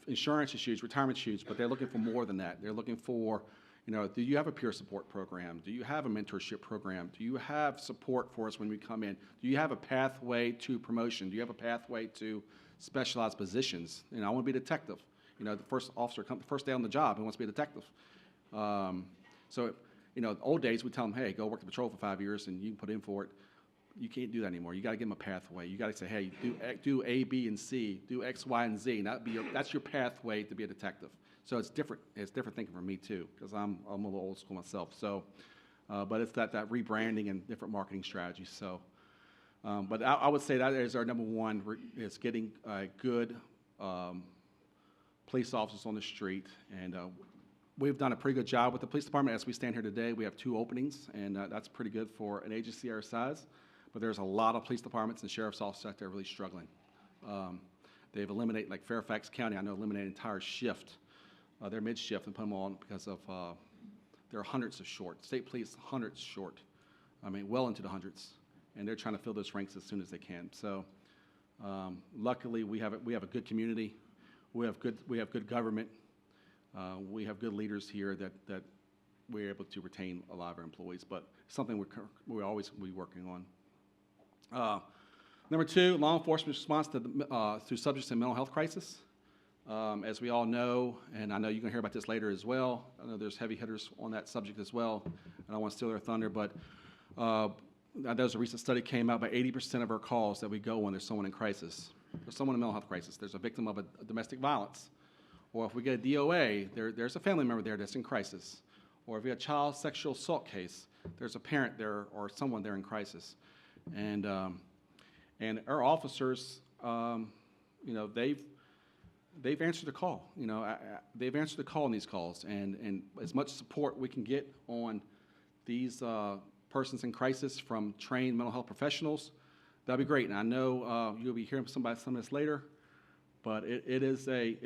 insurance is huge, retirement's huge, but they're looking for more than that. They're looking for, do you have a peer support program? Do you have a mentorship program? Do you have support for us when we come in? Do you have a pathway to promotion? Do you have a pathway to specialized positions? I want to be a detective. The first officer, the first day on the job, he wants to be a detective. The old days, we tell them, hey, go work the patrol for 5 years and you can put in for it. You can't do that anymore. You got to give them a pathway. You got to say, hey, do A, B, and C, do X, Y, and Z. That's your pathway to be a detective. So it's different. It's different thinking for me too, because I'm a little old school myself. So, but it's that rebranding and different marketing strategies. So, but I would say that is our number one. Is getting good police officers on the street, and we've done a pretty good job with the police department. As we stand here today, we have 2 openings, and that's pretty good for an agency our size. But there's a lot of police departments and sheriff's offices out there really struggling. They've eliminated, like Fairfax County, I know, eliminated an entire shift, their mid-shift, and put them on because of they're hundreds of short. State police, hundreds short. I mean, well into the hundreds, and they're trying to fill those ranks as soon as they can. So, luckily, we have a good community. We have good government. We have good leaders here that we're able to retain a lot of our employees, but something we're always working on. Number 2, law enforcement response to subjects in mental health crisis. As we all know, and I know you're going to hear about this later as well, I know there's heavy hitters on that subject as well. I don't want to steal their thunder, but there's a recent study came out, about 80% of our calls that we go when there's someone in crisis. There's someone in mental health crisis. There's a victim of a domestic violence. Or if we get a DOA, there's a family member there that's in crisis. Or if we have a child sexual assault case, there's a parent there or someone there in crisis. And our officers, they've answered the call. They've answered the call in these calls. And as much support we can get on these persons in crisis from trained mental health professionals, that'd be great. And I know you'll be hearing some of this later. But it is a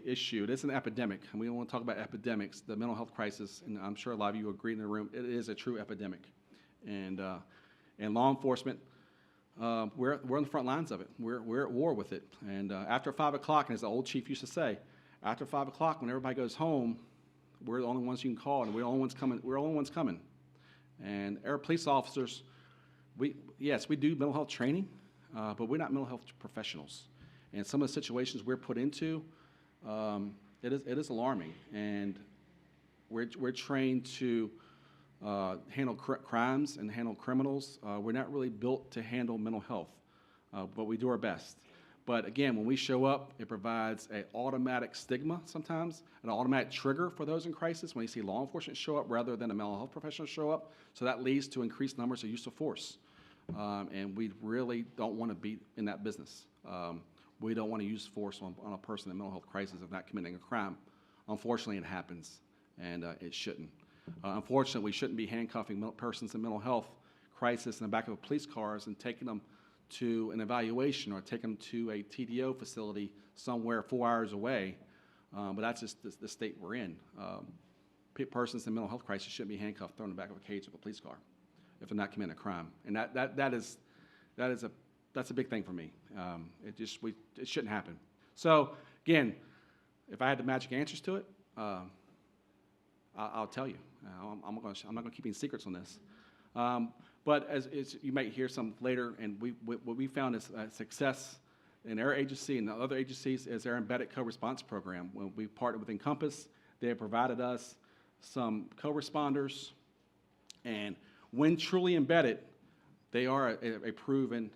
issue. It is an epidemic, and we don't want to talk about epidemics. The mental health crisis, and I'm sure a lot of you agree in the room, it is a true epidemic. And law enforcement, we're on the front lines of it. We're at war with it. And after 5 o'clock, and as the old chief used to say, after 5 o'clock, when everybody goes home, we're the only ones you can call, and we're the only ones coming. We're the only ones coming. And our police officers, we do mental health training, but we're not mental health professionals. And some of the situations we're put into, it is alarming. And we're trained to handle crimes and handle criminals. We're not really built to handle mental health, but we do our best. But again, when we show up, it provides an automatic stigma sometimes, an automatic trigger for those in crisis when you see law enforcement show up rather than a mental health professional show up. So that leads to increased numbers of use of force. And we really don't want to be in that business. We don't want to use force on a person in mental health crisis of not committing a crime. Unfortunately, it happens, and it shouldn't. Unfortunately, we shouldn't be handcuffing persons in mental health crisis in the back of police cars and taking them to an evaluation or taking them to a TDO facility somewhere 4 hours away. But that's just the state we're in. Persons in mental health crisis shouldn't be handcuffed, thrown in the back of a cage of a police car if they're not committing a crime. And that's a big thing for me. It shouldn't happen. So again, if I had the magic answers to it, I'll tell you. I'm not going to keep any secrets on this. But as you might hear some later, and what we found is success in our agency and the other agencies is our embedded co-response program. When we partnered with Encompass, they have provided us some co-responders, and when truly embedded, they are a proven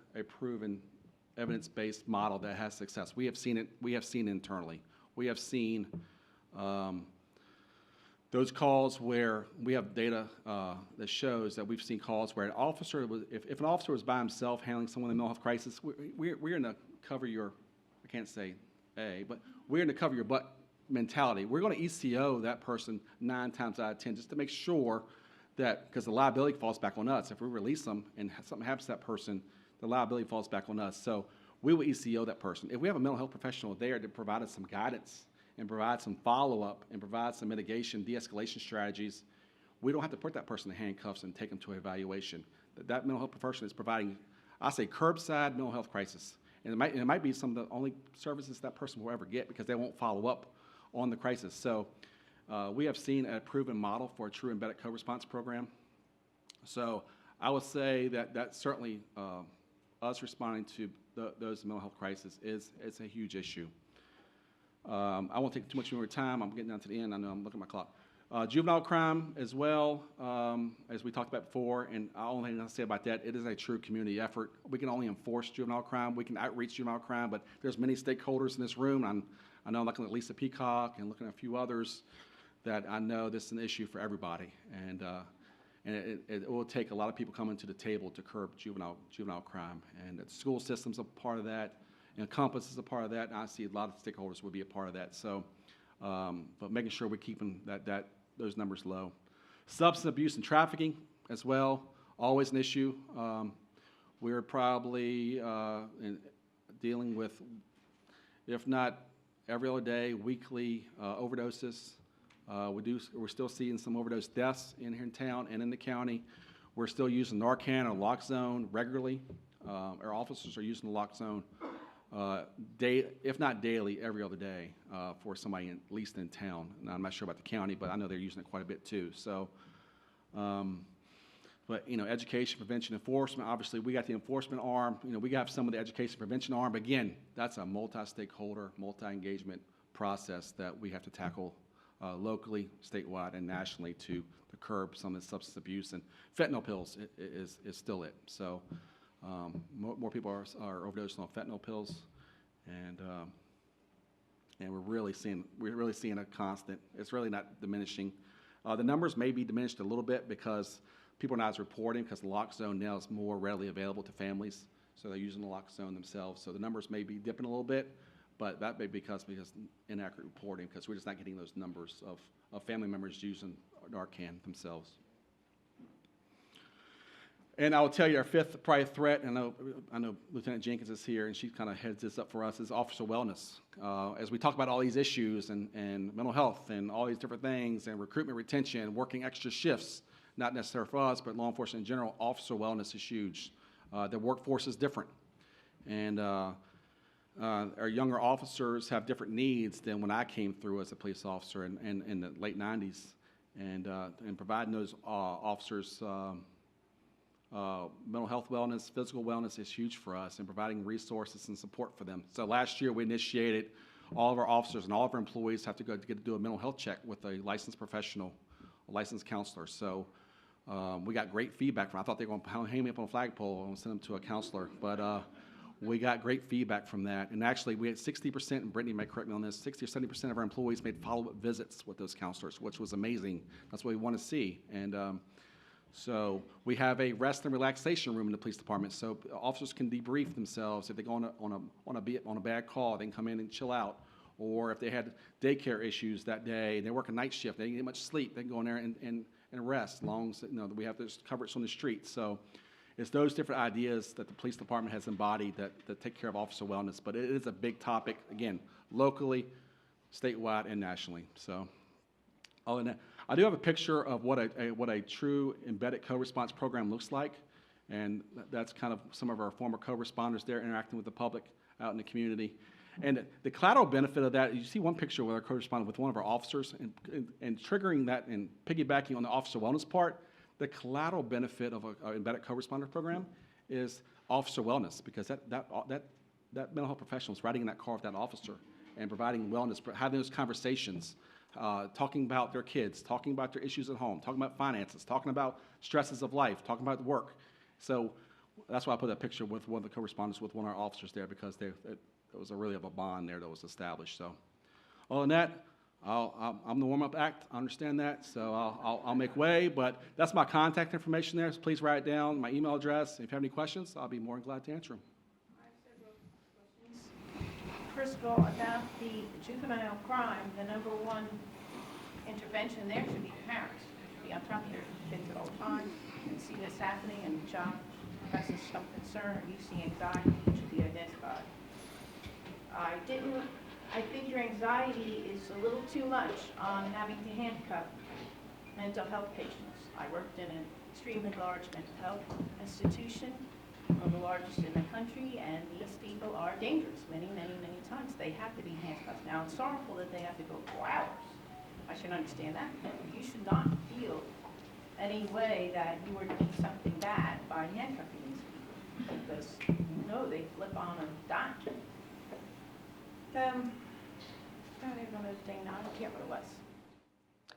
evidence-based model that has success. We have seen it. We have seen internally. We have seen those calls where we have data that shows that we've seen calls where an officer was, if an officer was by himself handling someone in a mental health crisis, we're going to cover your, I can't say A, but we're going to cover your butt mentality. We're going to ECO that person 9 times out of 10 just to make sure that, because the liability falls back on us. If we release them and something happens to that person, the liability falls back on us. So we will ECO that person. If we have a mental health professional there to provide us some guidance and provide some follow-up and provide some mitigation, de-escalation strategies, we don't have to put that person in handcuffs and take them to evaluation. That mental health professional is providing, I say, curbside mental health crisis. And it might be some of the only services that person will ever get because they won't follow up on the crisis. So we have seen a proven model for a true embedded co-response program. So I would say that that's certainly us responding to those mental health crises is a huge issue. I won't take too much more time. I'm getting down to the end. I know I'm looking at my clock. Juvenile crime as well, as we talked about before, and the only thing I'll say about that, it is a true community effort. We can only enforce juvenile crime. We can outreach juvenile crime, but there's many stakeholders in this room. I know I'm looking at Lisa Peacock and looking at a few others that I know this is an issue for everybody. And it will take a lot of people coming to the table to curb juvenile crime. And the school system's a part of that, and Compass is a part of that, and I see a lot of stakeholders will be a part of that. So, but making sure we're keeping those numbers low. Substance abuse and trafficking as well, always an issue. We're probably dealing with, if not every other day, weekly overdoses. We're still seeing some overdose deaths in here in town and in the county. We're still using Narcan or Loxone regularly. Our officers are using the Loxone if not daily, every other day for somebody at least in town. Now, I'm not sure about the county, but I know they're using it quite a bit too. So, but education, prevention, enforcement. Obviously, we got the enforcement arm. We have some of the education prevention arm. But again, that's a multi-stakeholder, multi-engagement process that we have to tackle locally, statewide, and nationally to curb some of the substance abuse. And fentanyl pills is still it. So. More people are overdosing on fentanyl pills, and we're really seeing a constant. It's really not diminishing. The numbers may be diminished a little bit because people are not as reporting because the Loxone now is more readily available to families, so they're using the Loxone themselves. So the numbers may be dipping a little bit, but that may be because inaccurate reporting because we're just not getting those numbers of family members using Narcan themselves. And I will tell you, our fifth probably threat, and I know Lieutenant Jenkins is here, and she kind of heads this up for us, is officer wellness. As we talk about all these issues and mental health and all these different things and recruitment, retention, working extra shifts, not necessarily for us, but law enforcement in general, officer wellness is huge. The workforce is different. And our younger officers have different needs than when I came through as a police officer in the late 90s. And providing those officers mental health wellness, physical wellness is huge for us, and providing resources and support for them. So last year we initiated all of our officers and all of our employees have to go to do a mental health check with a licensed professional, a licensed counselor. So we got great feedback from. I thought they were going to hang me up on a flagpole and send them to a counselor, but we got great feedback from that. And actually, we had 60%, and Brittany may correct me on this, 60 or 70% of our employees made follow-up visits with those counselors, which was amazing. That's what we want to see. And so we have a rest and relaxation room in the police department, so officers can debrief themselves. If they go on a bad call, they can come in and chill out. Or if they had daycare issues that day, they work a night shift, they didn't get much sleep, they can go in there and rest, as long as we have this coverage on the street. So it's those different ideas that the police department has embodied that take care of officer wellness. But it is a big topic, again, locally, statewide, and nationally. So, other than that, I do have a picture of what a true embedded co-response program looks like, and that's kind of some of our former co-responders there interacting with the public out in the community. And the collateral benefit of that, you see one picture where our co-respondent with one of our officers, and triggering that and piggybacking on the officer wellness part, the collateral benefit of an embedded co-responder program is officer wellness, because that mental health professional is riding in that car with that officer and providing wellness, having those conversations, talking about their kids, talking about their issues at home, talking about finances, talking about stresses of life, talking about work. So that's why I put that picture with one of the co-respondents with one of our officers there, because there was really of a bond there that was established. So other than that, I'm the warm-up act. I understand that, so I'll make way. But that's my contact information there. So please write it down, my email address. If you have any questions, I'll be more than glad to answer them. I have several questions. First of all, about the juvenile crime, the number one intervention there should be parents. Should be on top of their kids at all times and see this happening, and the child expresses some concern or you see anxiety, it should be identified. I think your anxiety is a little too much on having to handcuff mental health patients. I worked in an extremely large mental health institution, one of the largest in the country, and these people are dangerous many, many, many times. They have to be handcuffed. Now, it's sorrowful that they have to go for hours. I should understand that. You should not feel any way that you were doing something bad by handcuffing these people, because you know they flip on a dime. Don't even know the thing now. I don't care what it was.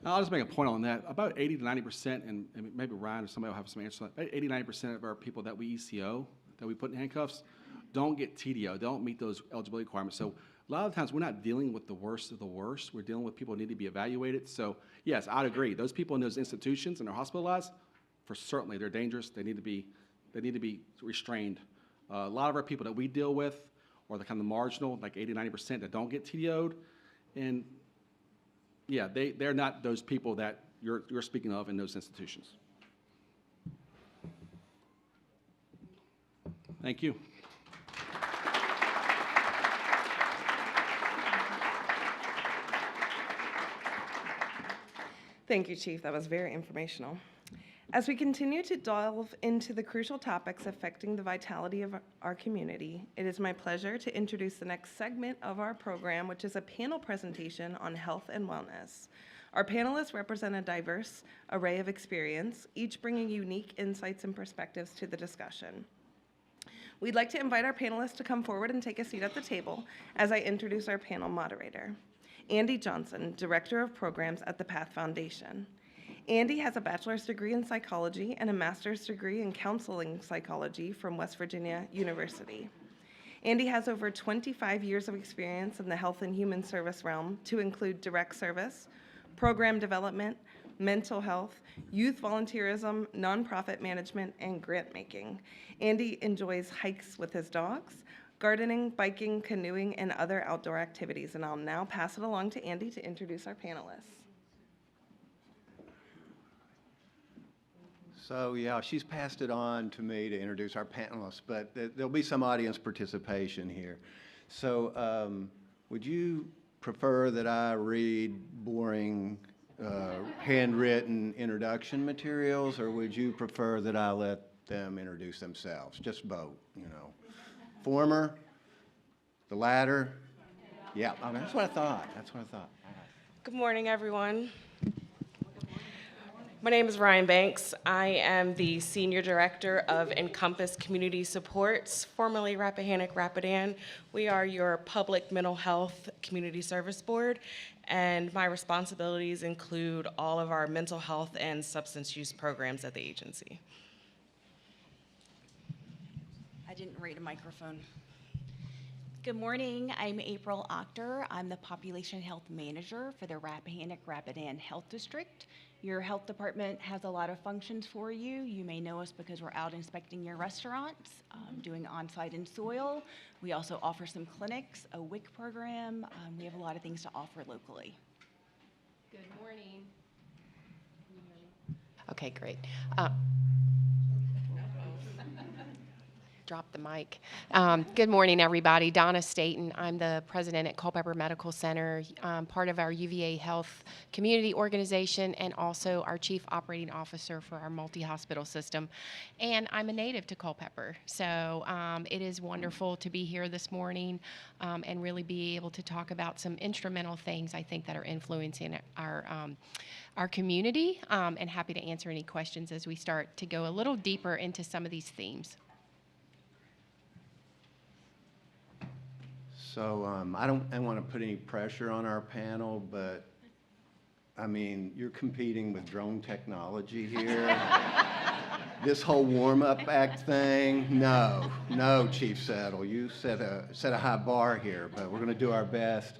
I'll just make a point on that. About 80 to 90%, and maybe Ryan or somebody will have some answers. 80 to 90% of our people that we ECO, that we put in handcuffs, don't get TDO, don't meet those eligibility requirements. So a lot of times we're not dealing with the worst of the worst. We're dealing with people who need to be evaluated. So yes, I'd agree. Those people in those institutions and are hospitalized, for certainly they're dangerous. They need to be restrained. A lot of our people that we deal with are the kind of marginal, like 80, 90% that don't get TDO'd, and yeah, they're not those people that you're speaking of in those institutions. Thank you. Thank you, Chief. That was very informational. As we continue to delve into the crucial topics affecting the vitality of our community, it is my pleasure to introduce the next segment of our program, which is a panel presentation on health and wellness. Our panelists represent a diverse array of experience, each bringing unique insights and perspectives to the discussion. We'd like to invite our panelists to come forward and take a seat at the table as I introduce our panel moderator. Andy Johnson, Director of Programs at the Path Foundation. Andy has a bachelor's degree in psychology and a master's degree in counseling psychology from West Virginia University. Andy has over 25 years of experience in the health and human service realm, to include direct service, program development, mental health, youth volunteerism, nonprofit management, and grant making. Andy enjoys hikes with his dogs, gardening, biking, canoeing, and other outdoor activities. And I'll now pass it along to Andy to introduce our panelists. So yeah, she's passed it on to me to introduce our panelists, but there'll be some audience participation here. So would you prefer that I read boring handwritten introduction materials, or would you prefer that I let them introduce themselves? Just vote, you know. Former, the latter? Yeah, okay, that's what I thought. That's what I thought. Good morning, everyone. My name is Ryan Banks. I am the Senior Director of Encompass Community Supports, formerly Rappahannock Rapidan. We are your public mental health community service board, and my responsibilities include all of our mental health and substance use programs at the agency. I didn't read a microphone. Good morning, I'm April Octor. I'm the Population Health Manager for the Rappahannock-Rapidan Health District. Your health department has a lot of functions for you. You may know us because we're out inspecting your restaurants, doing on-site and soil. We also offer some clinics, a WIC program. We have a lot of things to offer locally. Good morning. Can you hear me? Okay, great. Drop the mic. Good morning, everybody. Donna Staten. I'm the president at Culpeper Medical Center, part of our UVA Health Community Organization, and also our chief operating officer for our multi-hospital system. And I'm a native to Culpeper, so it is wonderful to be here this morning and really be able to talk about some instrumental things I think that are influencing our community, and happy to answer any questions as we start to go a little deeper into some of these themes. So I don't want to put any pressure on our panel, but I mean, you're competing with drone technology here. This whole warm-up act thing, no, Chief Settle. You set a high bar here, but we're going to do our best.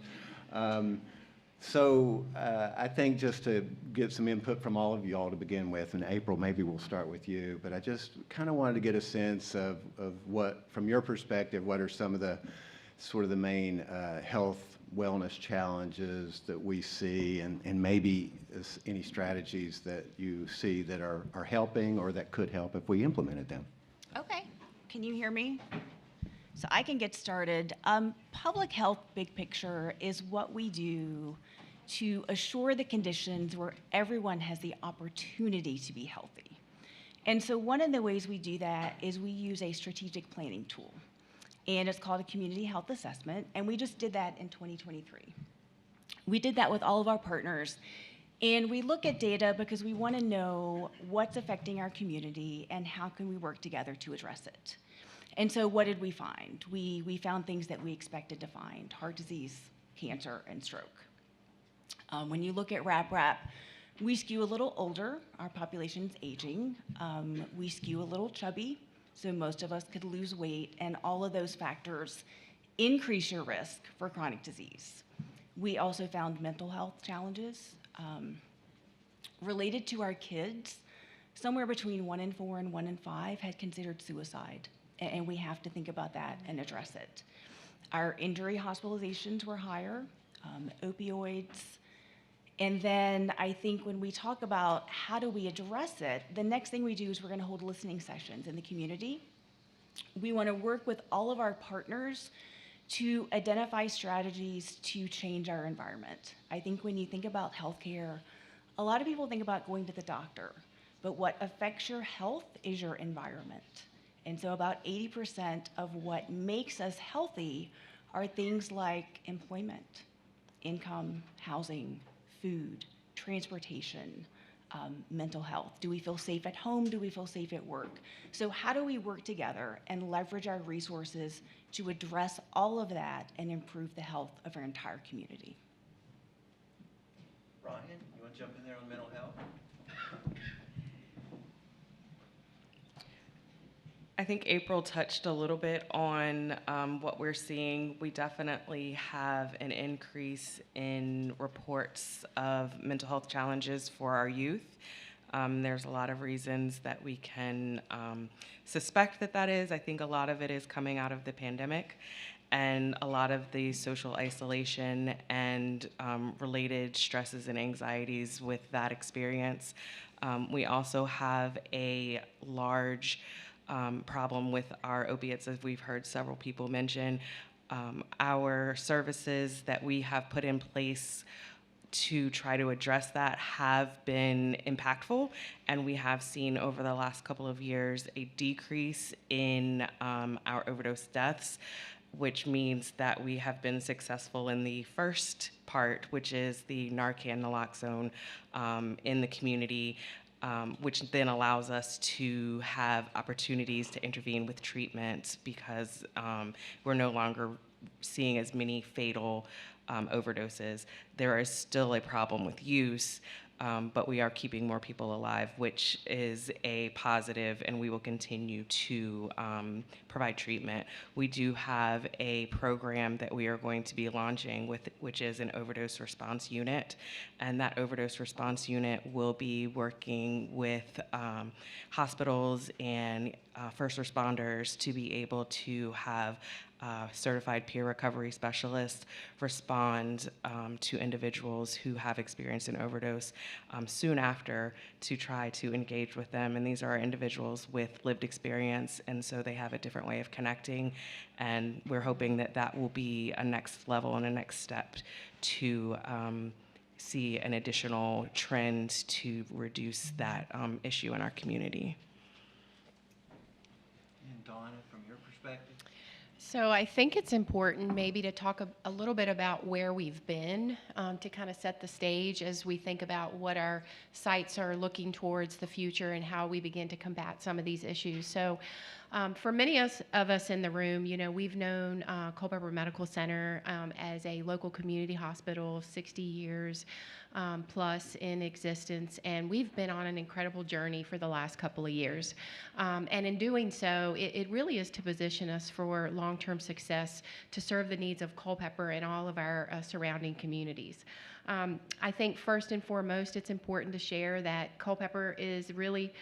So I think just to get some input from all of you all to begin with, and April, maybe we'll start with you, but I just kind of wanted to get a sense of what, from your perspective, what are some of the sort of the main health wellness challenges that we see, and maybe any strategies that you see that are helping or that could help if we implemented them. Okay, can you hear me? So I can get started. Public health big picture is what we do to assure the conditions where everyone has the opportunity to be healthy. And so one of the ways we do that is we use a strategic planning tool, and it's called a community health assessment, and we just did that in 2023. We did that with all of our partners, and we look at data because we want to know what's affecting our community and how can we work together to address it. And so what did we find? We found things that we expected to find: heart disease, cancer, and stroke. When you look at RAP, we skew a little older. Our population's aging. We skew a little chubby, so most of us could lose weight, and all of those factors increase your risk for chronic disease. We also found mental health challenges related to our kids. Somewhere between 1 in 4 and 1 in 5 had considered suicide, and we have to think about that and address it. Our injury hospitalizations were higher, opioids. And then I think when we talk about how do we address it, the next thing we do is we're going to hold listening sessions in the community. We want to work with all of our partners to identify strategies to change our environment. I think when you think about healthcare, a lot of people think about going to the doctor, but what affects your health is your environment. And so about 80% of what makes us healthy are things like employment, income, housing, food, transportation, mental health. Do we feel safe at home? Do we feel safe at work? So how do we work together and leverage our resources to address all of that and improve the health of our entire community? Ryan, you want to jump in there on mental health? I think April touched a little bit on what we're seeing. We definitely have an increase in reports of mental health challenges for our youth. There's a lot of reasons that we can suspect that is. I think a lot of it is coming out of the pandemic and a lot of the social isolation and related stresses and anxieties with that experience. We also have a large problem with our opiates, as we've heard several people mention. Our services that we have put in place to try to address that have been impactful, and we have seen over the last couple of years a decrease in our overdose deaths, which means that we have been successful in the first part, which is the Narcan naloxone in the community. Which then allows us to have opportunities to intervene with treatment because we're no longer seeing as many fatal overdoses. There is still a problem with use, but we are keeping more people alive, which is a positive, and we will continue to provide treatment. We do have a program that we are going to be launching, which is an overdose response unit, and that overdose response unit will be working with hospitals and first responders to be able to have certified peer recovery specialists respond to individuals who have experienced an overdose soon after to try to engage with them. And these are individuals with lived experience, and so they have a different way of connecting. And we're hoping that that will be a next level and a next step to see an additional trend to reduce that issue in our community. And Donna, from your perspective? So I think it's important maybe to talk a little bit about where we've been to kind of set the stage as we think about what our sites are looking towards the future and how we begin to combat some of these issues. So for many of us in the room, you know, we've known Culpeper Medical Center as a local community hospital, 60 years plus in existence, and we've been on an incredible journey for the last couple of years. And in doing so, it really is to position us for long-term success to serve the needs of Culpeper and all of our surrounding communities. I think first and foremost, it's important to share that Culpeper is really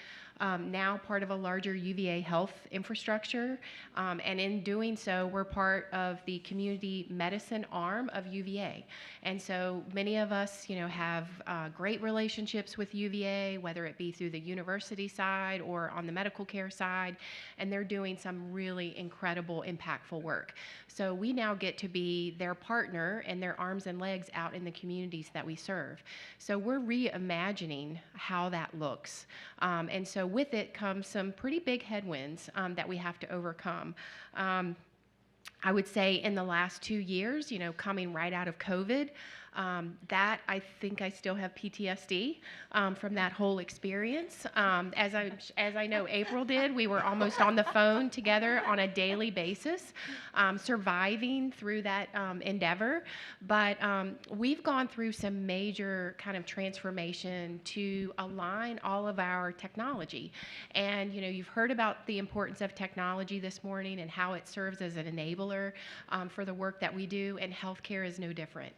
now part of a larger UVA health infrastructure. And in doing so, we're part of the community medicine arm of UVA. And so many of us, have great relationships with UVA, whether it be through the university side or on the medical care side, and they're doing some really incredible, impactful work. So we now get to be their partner and their arms and legs out in the communities that we serve. So we're reimagining how that looks. And so with it comes some pretty big headwinds that we have to overcome. I would say in the last 2 years, coming right out of COVID, that I think I still have PTSD from that whole experience. As I know April did, we were almost on the phone together on a daily basis, surviving through that endeavor. But we've gone through some major kind of transformation to align all of our technology. And you've heard about the importance of technology this morning and how it serves as an enabler for the work that we do, and healthcare is no different.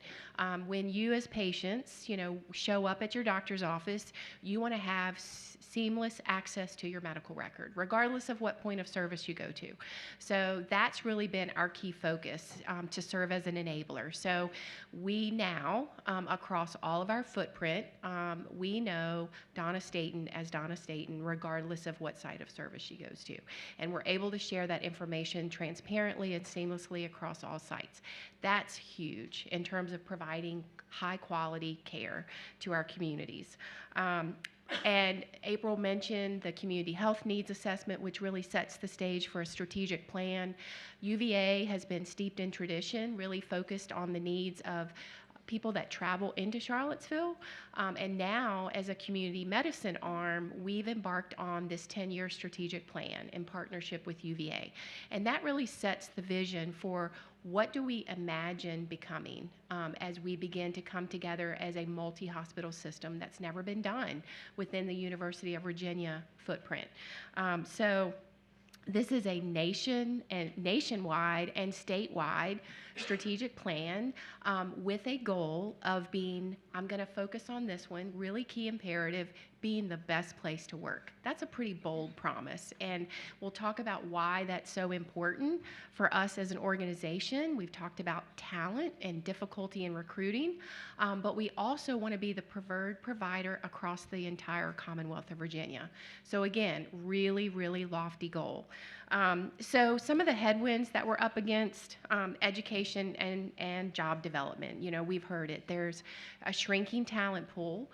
When you as patients, show up at your doctor's office, you want to have seamless access to your medical record, regardless of what point of service you go to. So that's really been our key focus to serve as an enabler. So we now, across all of our footprint, we know Donna Staten as Donna Staten, regardless of what site of service she goes to. And we're able to share that information transparently and seamlessly across all sites. That's huge in terms of providing high quality care to our communities. And April mentioned the community health needs assessment, which really sets the stage for a strategic plan. UVA has been steeped in tradition, really focused on the needs of people that travel into Charlottesville. And now, as a community medicine arm, we've embarked on this 10-year strategic plan in partnership with UVA. And that really sets the vision for what do we imagine becoming as we begin to come together as a multi-hospital system that's never been done within the University of Virginia footprint. So this is a nationwide and statewide strategic plan with a goal of being, I'm going to focus on this one, really key imperative, being the best place to work. That's a pretty bold promise, and we'll talk about why that's so important for us as an organization. We've talked about talent and difficulty in recruiting, but we also want to be the preferred provider across the entire Commonwealth of Virginia. So again, really, really lofty goal. So some of the headwinds that we're up against, education and job development. We've heard it. There's a shrinking talent pool.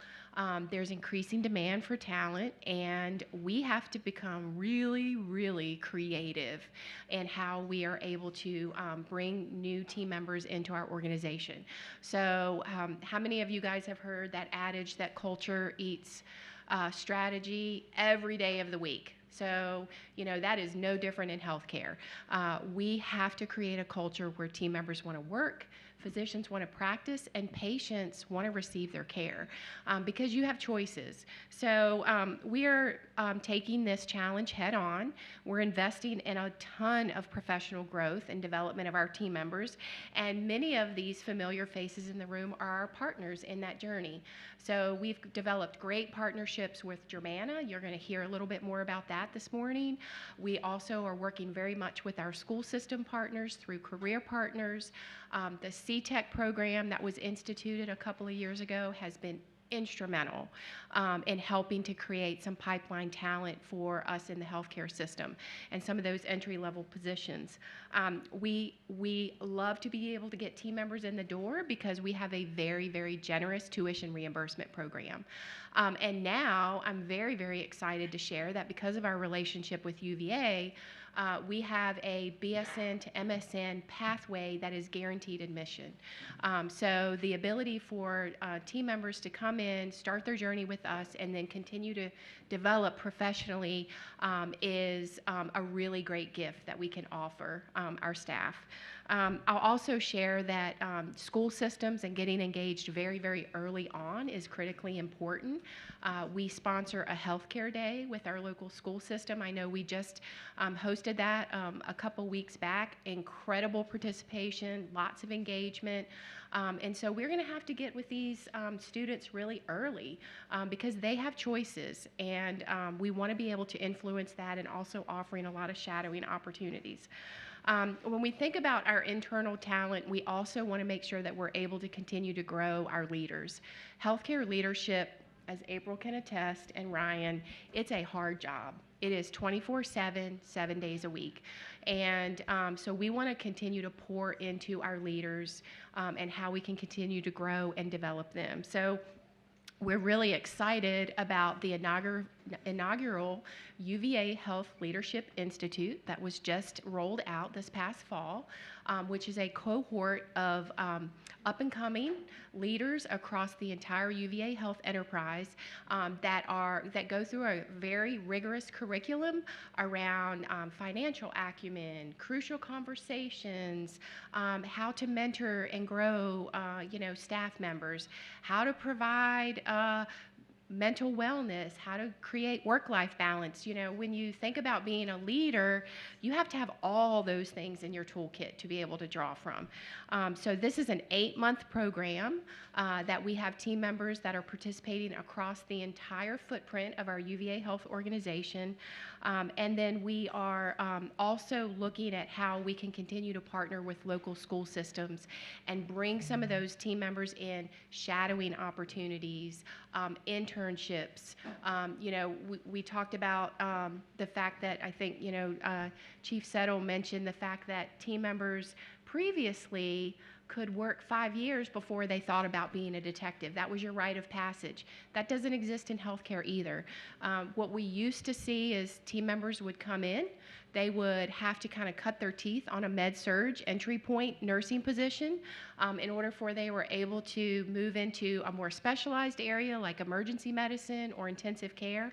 There's increasing demand for talent, and we have to become really, really creative in how we are able to bring new team members into our organization. So how many of you guys have heard that adage that culture eats strategy every day of the week? So, that is no different in healthcare. We have to create a culture where team members want to work, physicians want to practice, and patients want to receive their care because you have choices. So we are taking this challenge head on. We're investing in a ton of professional growth and development of our team members, and many of these familiar faces in the room are our partners in that journey. So we've developed great partnerships with Germana. You're going to hear a little bit more about that this morning. We also are working very much with our school system partners through career partners. The C-Tech program that was instituted a couple of years ago has been instrumental in helping to create some pipeline talent for us in the healthcare system and some of those entry-level positions. We love to be able to get team members in the door because we have a very, very generous tuition reimbursement program. And now I'm very, very excited to share that because of our relationship with UVA, we have a BSN to MSN pathway that is guaranteed admission. So the ability for team members to come in, start their journey with us, and then continue to develop professionally is a really great gift that we can offer our staff. I'll also share that school systems and getting engaged very, very early on is critically important. We sponsor a healthcare day with our local school system. I know we just hosted that a couple weeks back. Incredible participation, lots of engagement. And so we're going to have to get with these students really early because they have choices, and we want to be able to influence that and also offering a lot of shadowing opportunities. When we think about our internal talent, we also want to make sure that we're able to continue to grow our leaders. Healthcare leadership, as April can attest, and Ryan, it's a hard job. It is 24/7, 7 days a week. And so we want to continue to pour into our leaders and how we can continue to grow and develop them. So we're really excited about the inaugural UVA Health Leadership Institute that was just rolled out this past fall, which is a cohort of up-and-coming leaders across the entire UVA Health enterprise that go through a very rigorous curriculum around financial acumen, crucial conversations, how to mentor and grow, staff members, how to provide mental wellness, how to create work-life balance. When you think about being a leader, you have to have all those things in your toolkit to be able to draw from. So this is an 8-month program that we have team members that are participating across the entire footprint of our UVA Health organization. And then we are also looking at how we can continue to partner with local school systems and bring some of those team members in, shadowing opportunities, internships. We talked about the fact that I think, Chief Settle mentioned the fact that team members previously could work 5 years before they thought about being a detective. That was your rite of passage. That doesn't exist in healthcare either. What we used to see is team members would come in, they would have to kind of cut their teeth on a med-surg entry point nursing position in order for they were able to move into a more specialized area like emergency medicine or intensive care.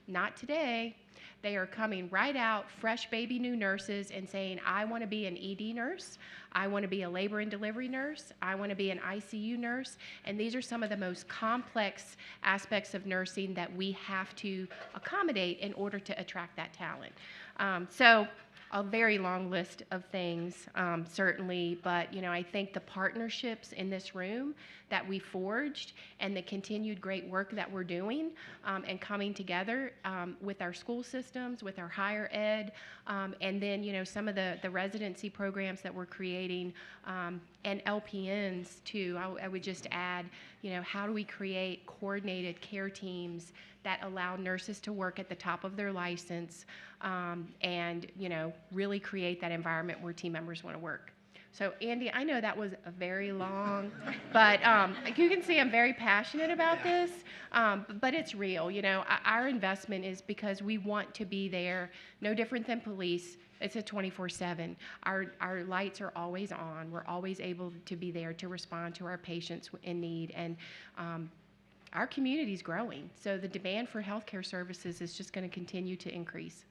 Not today. They are coming right out, fresh baby new nurses, and saying, I want to be an ED nurse, I want to be a labor and delivery nurse, I want to be an ICU nurse, and these are some of the most complex aspects of nursing that we have to accommodate in order to attract that talent. So a very long list of things, certainly, but I think the partnerships in this room that we forged and the continued great work that we're doing and coming together with our school systems, with our higher ed, and then some of the residency programs that we're creating, and LPNs too. I would just add, how do we create coordinated care teams that allow nurses to work at the top of their license and really create that environment where team members want to work. So Andy, I know that was a very long, but you can see I'm very passionate about this, but it's real. Our investment is because we want to be there, no different than police. It's a 24/7. Our lights are always on. We're always able to be there to respond to our patients in need, and our community is growing. So the demand for healthcare services is just going to continue to increase.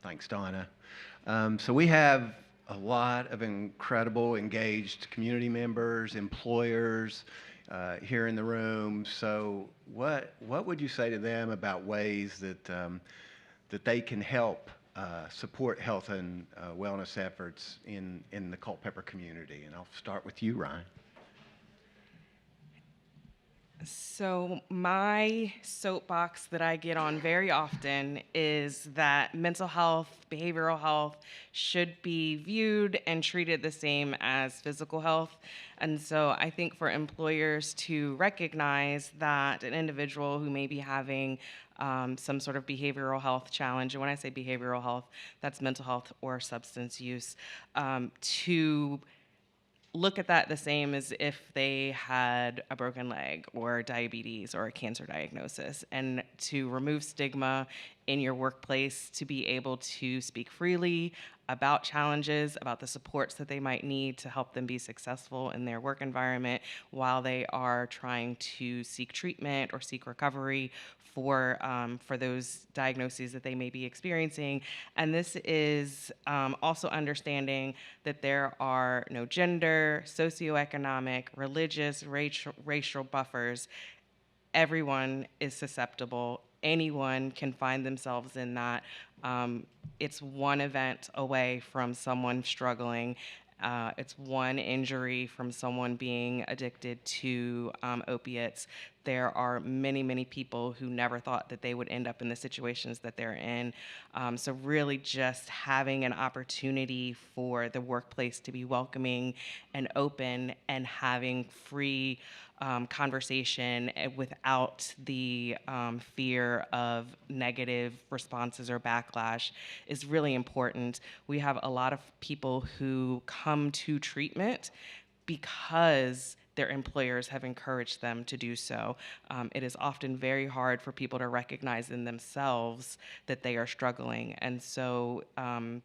Thanks, Donna. So we have a lot of incredible, engaged community members, employers here in the room. So what would you say to them about ways that that they can help support health and wellness efforts in the Culpeper community? And I'll start with you, Ryan. So my soapbox that I get on very often is that mental health, behavioral health should be viewed and treated the same as physical health. And so I think for employers to recognize that an individual who may be having some sort of behavioral health challenge, and when I say behavioral health, that's mental health or substance use, to look at that the same as if they had a broken leg or diabetes or a cancer diagnosis, and to remove stigma in your workplace to be able to speak freely about challenges, about the supports that they might need to help them be successful in their work environment while they are trying to seek treatment or seek recovery for those diagnoses that they may be experiencing. And this is also understanding that there are no gender, socioeconomic, religious, racial buffers. Everyone is susceptible. Anyone can find themselves in that. It's one event away from someone struggling. It's one injury from someone being addicted to opiates. There are many, many people who never thought that they would end up in the situations that they're in. So really just having an opportunity for the workplace to be welcoming and open and having free conversation without the fear of negative responses or backlash is really important. We have a lot of people who come to treatment because their employers have encouraged them to do so. It is often very hard for people to recognize in themselves that they are struggling. And so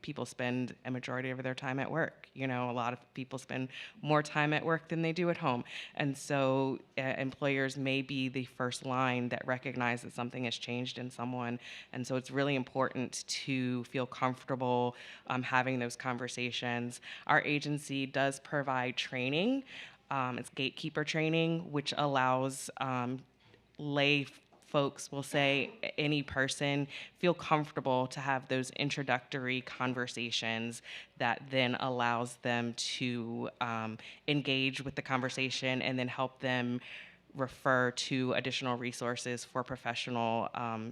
people spend a majority of their time at work. You know, a lot of people spend more time at work than they do at home. And so employers may be the first line that recognize that something has changed in someone. And so it's really important to feel comfortable having those conversations. Our agency does provide training. It's gatekeeper training, which allows lay folks, will say any person, feel comfortable to have those introductory conversations that then allows them to engage with the conversation and then help them refer to additional resources for professional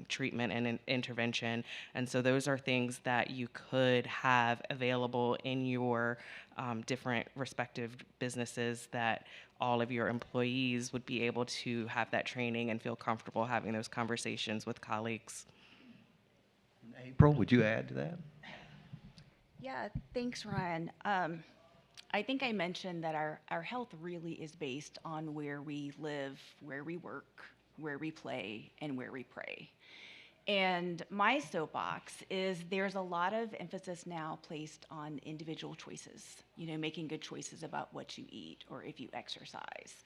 treatment and intervention. And so those are things that you could have available in your different respective businesses, that all of your employees would be able to have that training and feel comfortable having those conversations with colleagues. April, would you add to that? Yeah, thanks, Ryan. I think I mentioned that our health really is based on where we live, where we work, where we play, and where we pray. And my soapbox is there's a lot of emphasis now placed on individual choices, you know, making good choices about what you eat or if you exercise.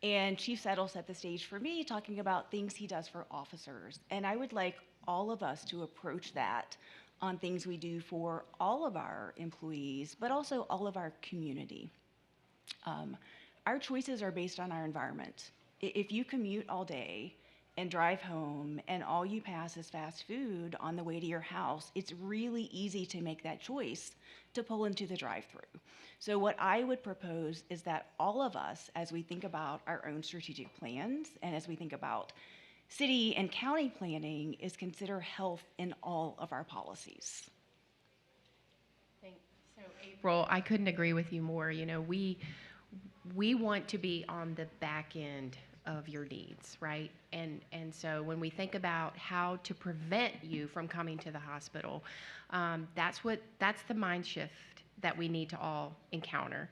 And Chief Settle set the stage for me talking about things he does for officers. And I would like all of us to approach that on things we do for all of our employees, but also all of our community. Our choices are based on our environment. If you commute all day and drive home and all you pass is fast food on the way to your house, it's really easy to make that choice to pull into the drive-through. So what I would propose is that all of us, as we think about our own strategic plans and as we think about city and county planning, is consider health in all of our policies. So April, I couldn't agree with you more. You know, we want to be on the back end of your needs, right? And so when we think about how to prevent you from coming to the hospital, that's the mind shift that we need to all encounter.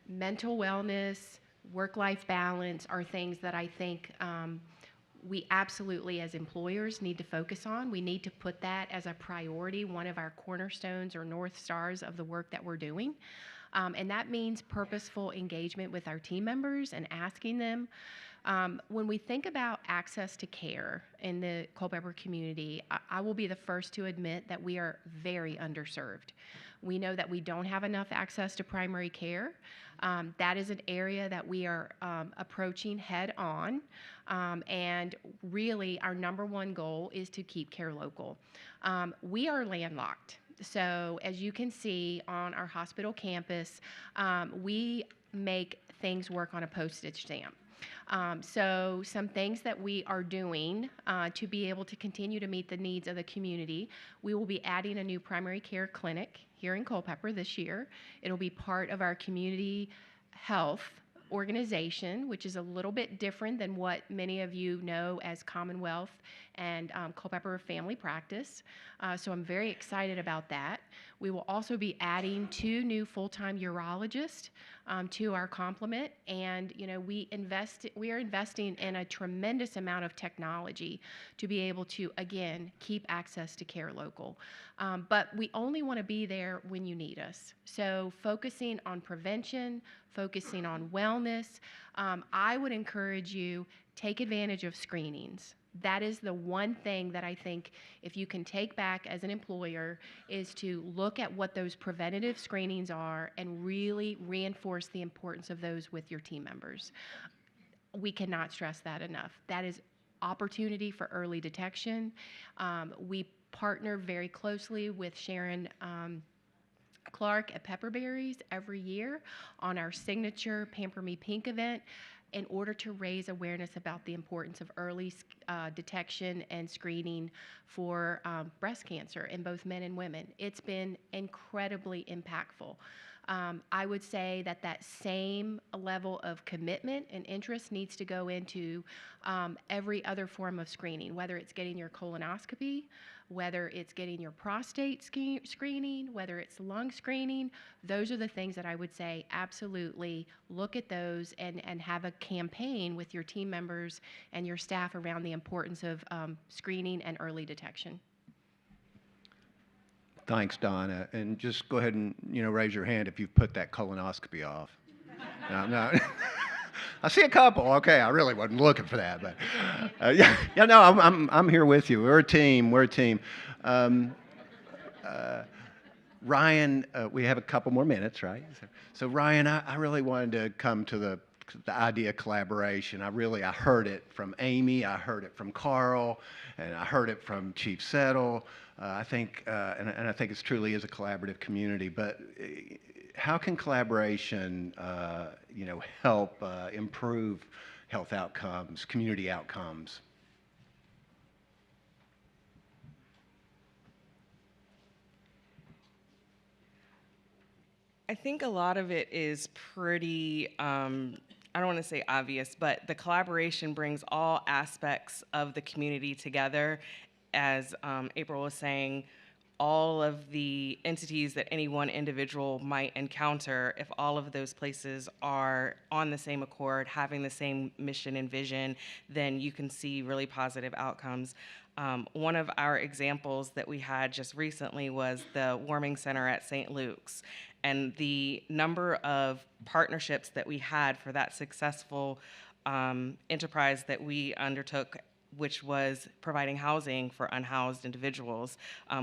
Mental wellness, work-life balance are things that I think we absolutely, as employers, need to focus on. We need to put that as a priority, one of our cornerstones or North Stars of the work that we're doing. And that means purposeful engagement with our team members and asking them. When we think about access to care in the Culpeper community, I will be the first to admit that we are very underserved. We know that we don't have enough access to primary care. That is an area that we are approaching head on. And really, our number one goal is to keep care local. We are landlocked. So as you can see on our hospital campus, we make things work on a postage stamp. So some things that we are doing to be able to continue to meet the needs of the community, we will be adding a new primary care clinic here in Culpeper this year. It'll be part of our community health organization, which is a little bit different than what many of you know as Commonwealth and Culpeper Family Practice. So I'm very excited about that. We will also be adding 2 new full-time urologists to our complement, and we are investing in a tremendous amount of technology to be able to again keep access to care local. But we only want to be there when you need us. So focusing on prevention, focusing on wellness, I would encourage you, take advantage of screenings. That is the one thing that I think if you can take back as an employer is to look at what those preventative screenings are and really reinforce the importance of those with your team members. We cannot stress that enough. That is opportunity for early detection. We partner very closely with Sharon Clark at Pepperberries every year on our signature Pamper Me Pink event in order to raise awareness about the importance of early detection and screening for breast cancer in both men and women. It's been incredibly impactful. I would say that same level of commitment and interest needs to go into every other form of screening, whether it's getting your colonoscopy, whether it's getting your prostate screening, whether it's lung screening. Those are the things that I would say absolutely look at those and have a campaign with your team members and your staff around the importance of screening and early detection. Thanks, Donna. And just go ahead and, raise your hand if you've put that colonoscopy off. No. I see a couple. Okay, I really wasn't looking for that, but I'm here with you. We're a team. Ryan, we have a couple more minutes, right? So Ryan, I really wanted to come to the idea of collaboration. I heard it from Amy, I heard it from Carl, and I heard it from Chief Settle. I think it truly is a collaborative community. But how can collaboration, help improve health outcomes, community outcomes? I think a lot of it is pretty, I don't want to say obvious, but the collaboration brings all aspects of the community together. As April was saying, all of the entities that any one individual might encounter, if all of those places are on the same accord, having the same mission and vision, then you can see really positive outcomes. One of our examples that we had just recently was the warming center at St. Luke's. And the number of partnerships that we had for that successful enterprise that we undertook, which was providing housing for unhoused individuals.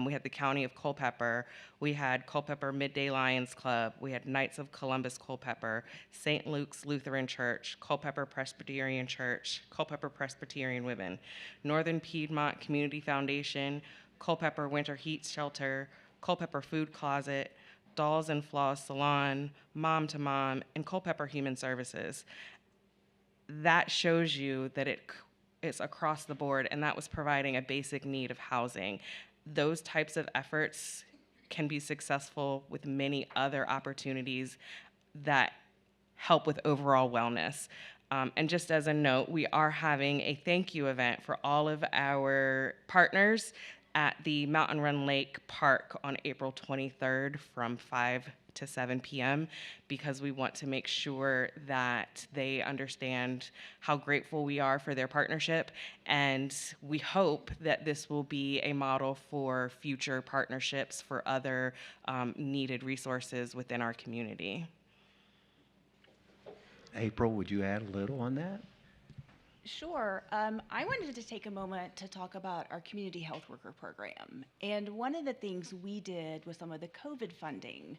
We had the County of Culpeper, we had Culpeper Midday Lions Club, we had Knights of Columbus Culpeper, St. Luke's Lutheran Church, Culpeper Presbyterian Church, Culpeper Presbyterian Women, Northern Piedmont Community Foundation, Culpeper Winter Heat Shelter, Culpeper Food Closet, Dolls and Floss Salon, Mom to Mom, and Culpeper Human Services. That shows you that it's across the board, and that was providing a basic need of housing. Those types of efforts can be successful with many other opportunities that help with overall wellness. And just as a note, we are having a thank you event for all of our partners at the Mountain Run Lake Park on April 23rd from 5 to 7 p.m. because we want to make sure that they understand how grateful we are for their partnership, and we hope that this will be a model for future partnerships for other needed resources within our community. April, would you add a little on that? Sure. I wanted to take a moment to talk about our community health worker program. And one of the things we did with some of the COVID funding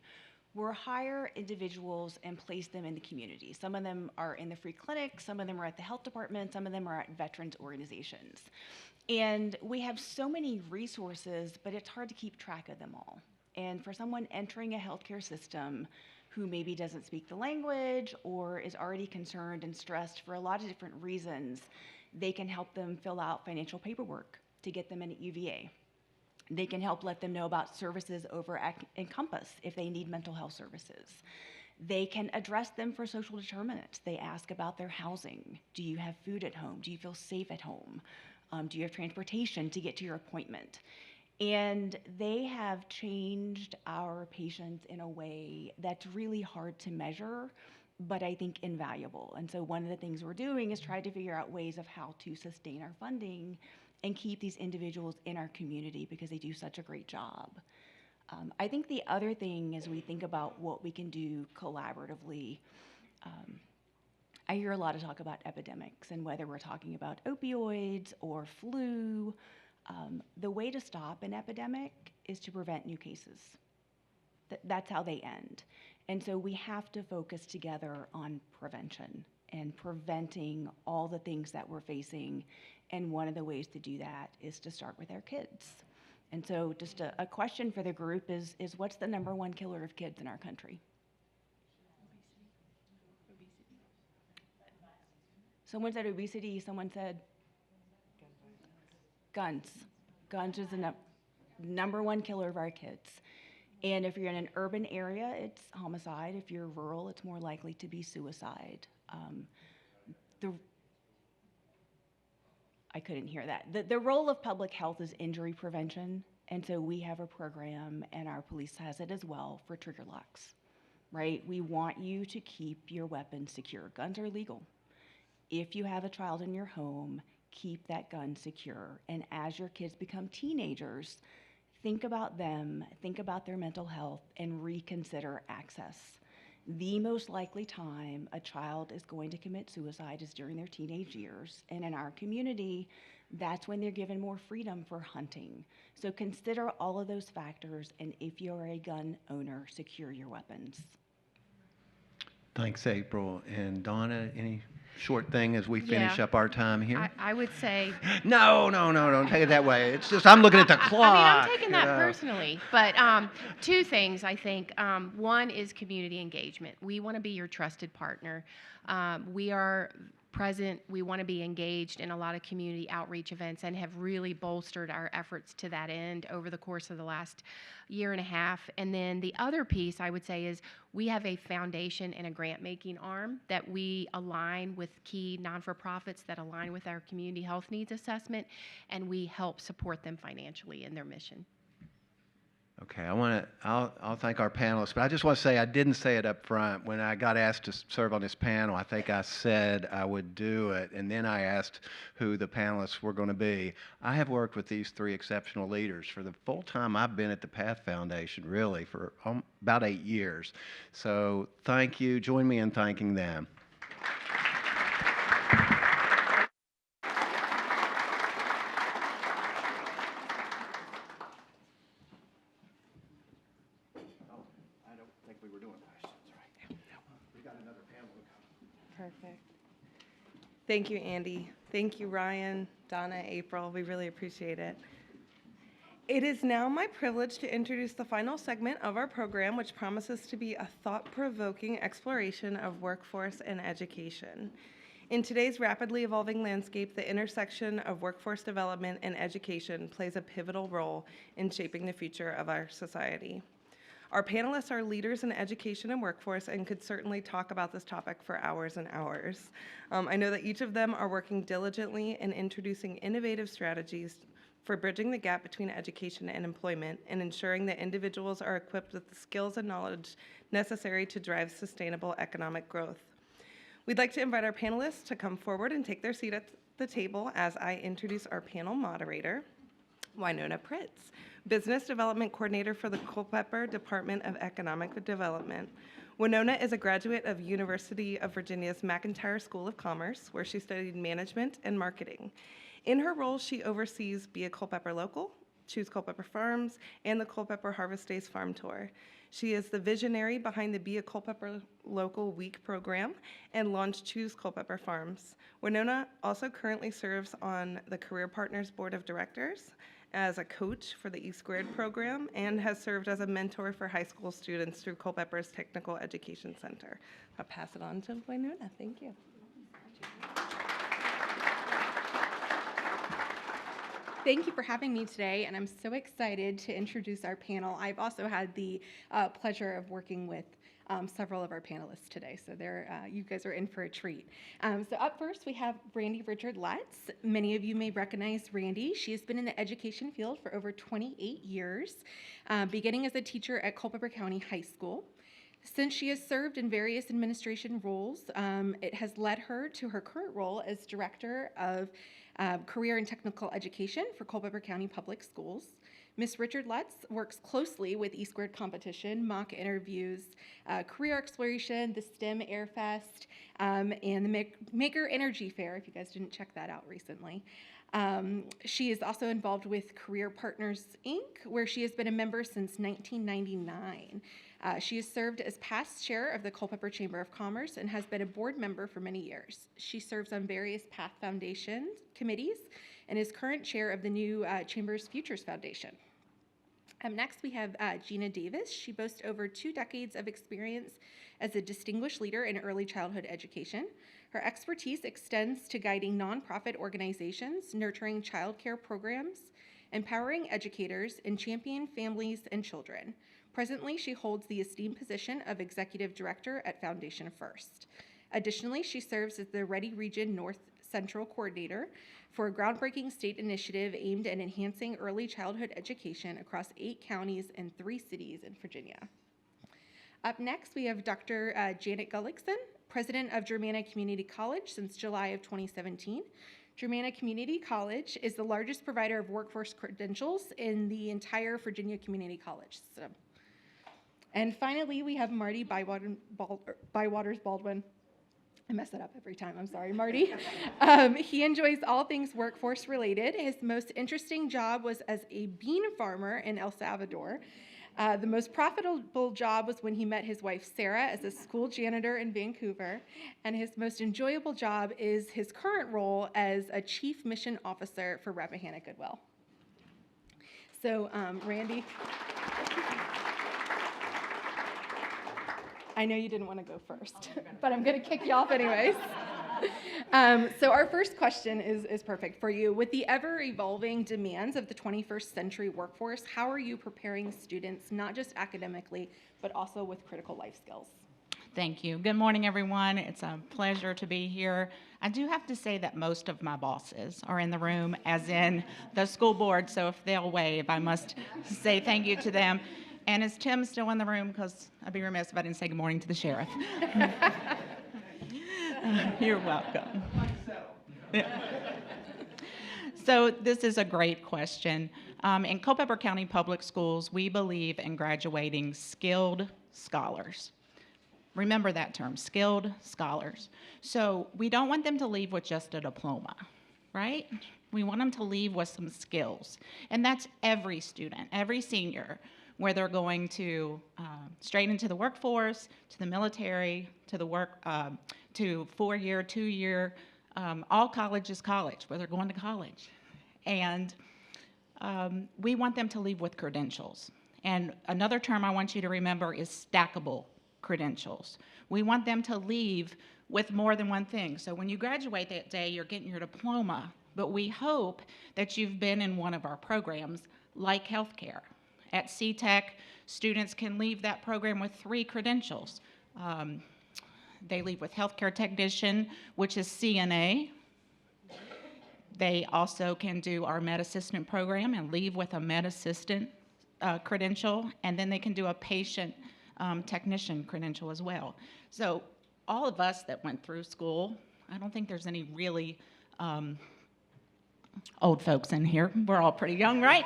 were hire individuals and place them in the community. Some of them are in the free clinic, some of them are at the health department, some of them are at veterans organizations. And we have so many resources, but it's hard to keep track of them all. And for someone entering a healthcare system who maybe doesn't speak the language or is already concerned and stressed for a lot of different reasons, they can help them fill out financial paperwork to get them in at UVA. They can help let them know about services over at Encompass if they need mental health services. They can address them for social determinants. They ask about their housing. Do you have food at home? Do you feel safe at home? Do you have transportation to get to your appointment? And they have changed our patients in a way that's really hard to measure, but I think invaluable. And so one of the things we're doing is try to figure out ways of how to sustain our funding and keep these individuals in our community because they do such a great job. I think the other thing as we think about what we can do collaboratively, I hear a lot of talk about epidemics and whether we're talking about opioids or flu. The way to stop an epidemic is to prevent new cases. That's how they end. And so we have to focus together on prevention and preventing all the things that we're facing. And one of the ways to do that is to start with our kids. And so just a question for the group is what's the #1 killer of kids in our country? Someone said obesity, someone said guns. Guns is the #1 killer of our kids. And if you're in an urban area, it's homicide. If you're rural, it's more likely to be suicide. I couldn't hear that. The role of public health is injury prevention, and so we have a program, and our police has it as well, for trigger locks, right? We want you to keep your weapons secure. Guns are legal. If you have a child in your home, keep that gun secure. And as your kids become teenagers, think about them, think about their mental health, and reconsider access. The most likely time a child is going to commit suicide is during their teenage years. And in our community, that's when they're given more freedom for hunting. So consider all of those factors, and if you're a gun owner, secure your weapons. Thanks, April. And Donna, any short thing as we finish Yeah. up our time here? I would say, No, don't take it that way. It's just, I'm looking at the clock. I mean, I'm taking that you know. personally, but two things, I think. One is community engagement. We want to be your trusted partner. We are present. We want to be engaged in a lot of community outreach events and have really bolstered our efforts to that end over the course of the last year and a half. And then the other piece I would say is we have a foundation and a grant-making arm that we align with key non-for-profits that align with our community health needs assessment, and we help support them financially in their mission. Okay, I'll thank our panelists, but I just want to say I didn't say it up front. When I got asked to serve on this panel, I think I said I would do it, and then I asked who the panelists were going to be. I have worked with these 3 exceptional leaders for the full time I've been at the Path Foundation, really, for about 8 years. So thank you. Join me in thanking them. Perfect. Thank you, Andy. Thank you, Ryan, Donna, April. We really appreciate it. It is now my privilege to introduce the final segment of our program, which promises to be a thought-provoking exploration of workforce and education. In today's rapidly evolving landscape, the intersection of workforce development and education plays a pivotal role in shaping the future of our society. Our panelists are leaders in education and workforce and could certainly talk about this topic for hours and hours. I know that each of them are working diligently in introducing innovative strategies for bridging the gap between education and employment and ensuring that individuals are equipped with the skills and knowledge necessary to drive sustainable economic growth. We'd like to invite our panelists to come forward and take their seat at the table as I introduce our panel moderator, Winona Pritz, Business Development Coordinator for the Culpeper Department of Economic Development. Winona is a graduate of University of Virginia's McIntire School of Commerce, where she studied management and marketing. In her role, she oversees Be a Culpeper Local, Choose Culpeper Farms, and the Culpeper Harvest Days Farm Tour. She is the visionary behind the Be a Culpeper Local Week program and launched Choose Culpeper Farms. Winona also currently serves on the Career Partners Board of Directors as a coach for the E-Squared program and has served as a mentor for high school students through Culpeper's Technical Education Center. I'll pass it on to Winona. Thank you. Thank you for having me today, and I'm so excited to introduce our panel. I've also had the pleasure of working with several of our panelists today. So you guys are in for a treat. So up first, we have Randy Richard Lutz. Many of you may recognize Randy. She has been in the education field for over 28 years, beginning as a teacher at Culpeper County High School. Since she has served in various administration roles, it has led her to her current role as Director of Career and Technical Education for Culpeper County Public Schools. Ms. Richard Lutz works closely with E-Squared Competition, mock interviews, career exploration, the STEM Airfest, and the Maker Energy Fair, if you guys didn't check that out recently. She is also involved with Career Partners, Inc., where she has been a member since 1999. She has served as past chair of the Culpeper Chamber of Commerce and has been a board member for many years. She serves on various Path Foundation committees and is current chair of the new Chamber's Futures Foundation. Next, we have Gina Davis. She boasts over 2 decades of experience as a distinguished leader in early childhood education. Her expertise extends to guiding nonprofit organizations, nurturing childcare programs, empowering educators, and championing families and children. Presently, she holds the esteemed position of Executive Director at Foundation First. Additionally, she serves as the Ready Region North Central Coordinator for a groundbreaking state initiative aimed at enhancing early childhood education across 8 counties and 3 cities in Virginia. Up next, we have Dr. Janet Gullickson, President of Germanna Community College since July of 2017. Germanna Community College is the largest provider of workforce credentials in the entire Virginia Community College system. And finally, we have Marty Bywaters Baldwin. I mess it up every time, I'm sorry, Marty. He enjoys all things workforce related. His most interesting job was as a bean farmer in El Salvador. The most profitable job was when he met his wife, Sarah, as a school janitor in Vancouver. And his most enjoyable job is his current role as a chief mission officer for Rappahannock Goodwill. So, Randy. I know you didn't want to go first, but I'm going to kick you off anyways. So our first question is perfect for you. With the ever-evolving demands of the 21st century workforce, how are you preparing students, not just academically, but also with critical life skills? Thank you. Good morning, everyone. It's a pleasure to be here. I do have to say that most of my bosses are in the room, as in the school board, so if they'll wave, I must say thank you to them. And is Tim still in the room? Because I'd be remiss if I didn't say good morning to the sheriff. You're welcome. Yeah. So this is a great question. In Culpeper County Public Schools, we believe in graduating skilled scholars. Remember that term, skilled scholars. So we don't want them to leave with just a diploma, right? We want them to leave with some skills. And that's every student, every senior, where they're going to straight into the workforce, to the military, to the to 4-year, 2-year, all college is college, where they're going to college. And we want them to leave with credentials. And another term I want you to remember is stackable credentials. We want them to leave with more than one thing. So when you graduate that day, you're getting your diploma, but we hope that you've been in one of our programs like healthcare. At CTEC, students can leave that program with 3 credentials. They leave with healthcare technician, which is CNA. They also can do our med assistant program and leave with a med assistant credential, and then they can do a patient technician credential as well. So all of us that went through school, I don't think there's any really old folks in here. We're all pretty young, right?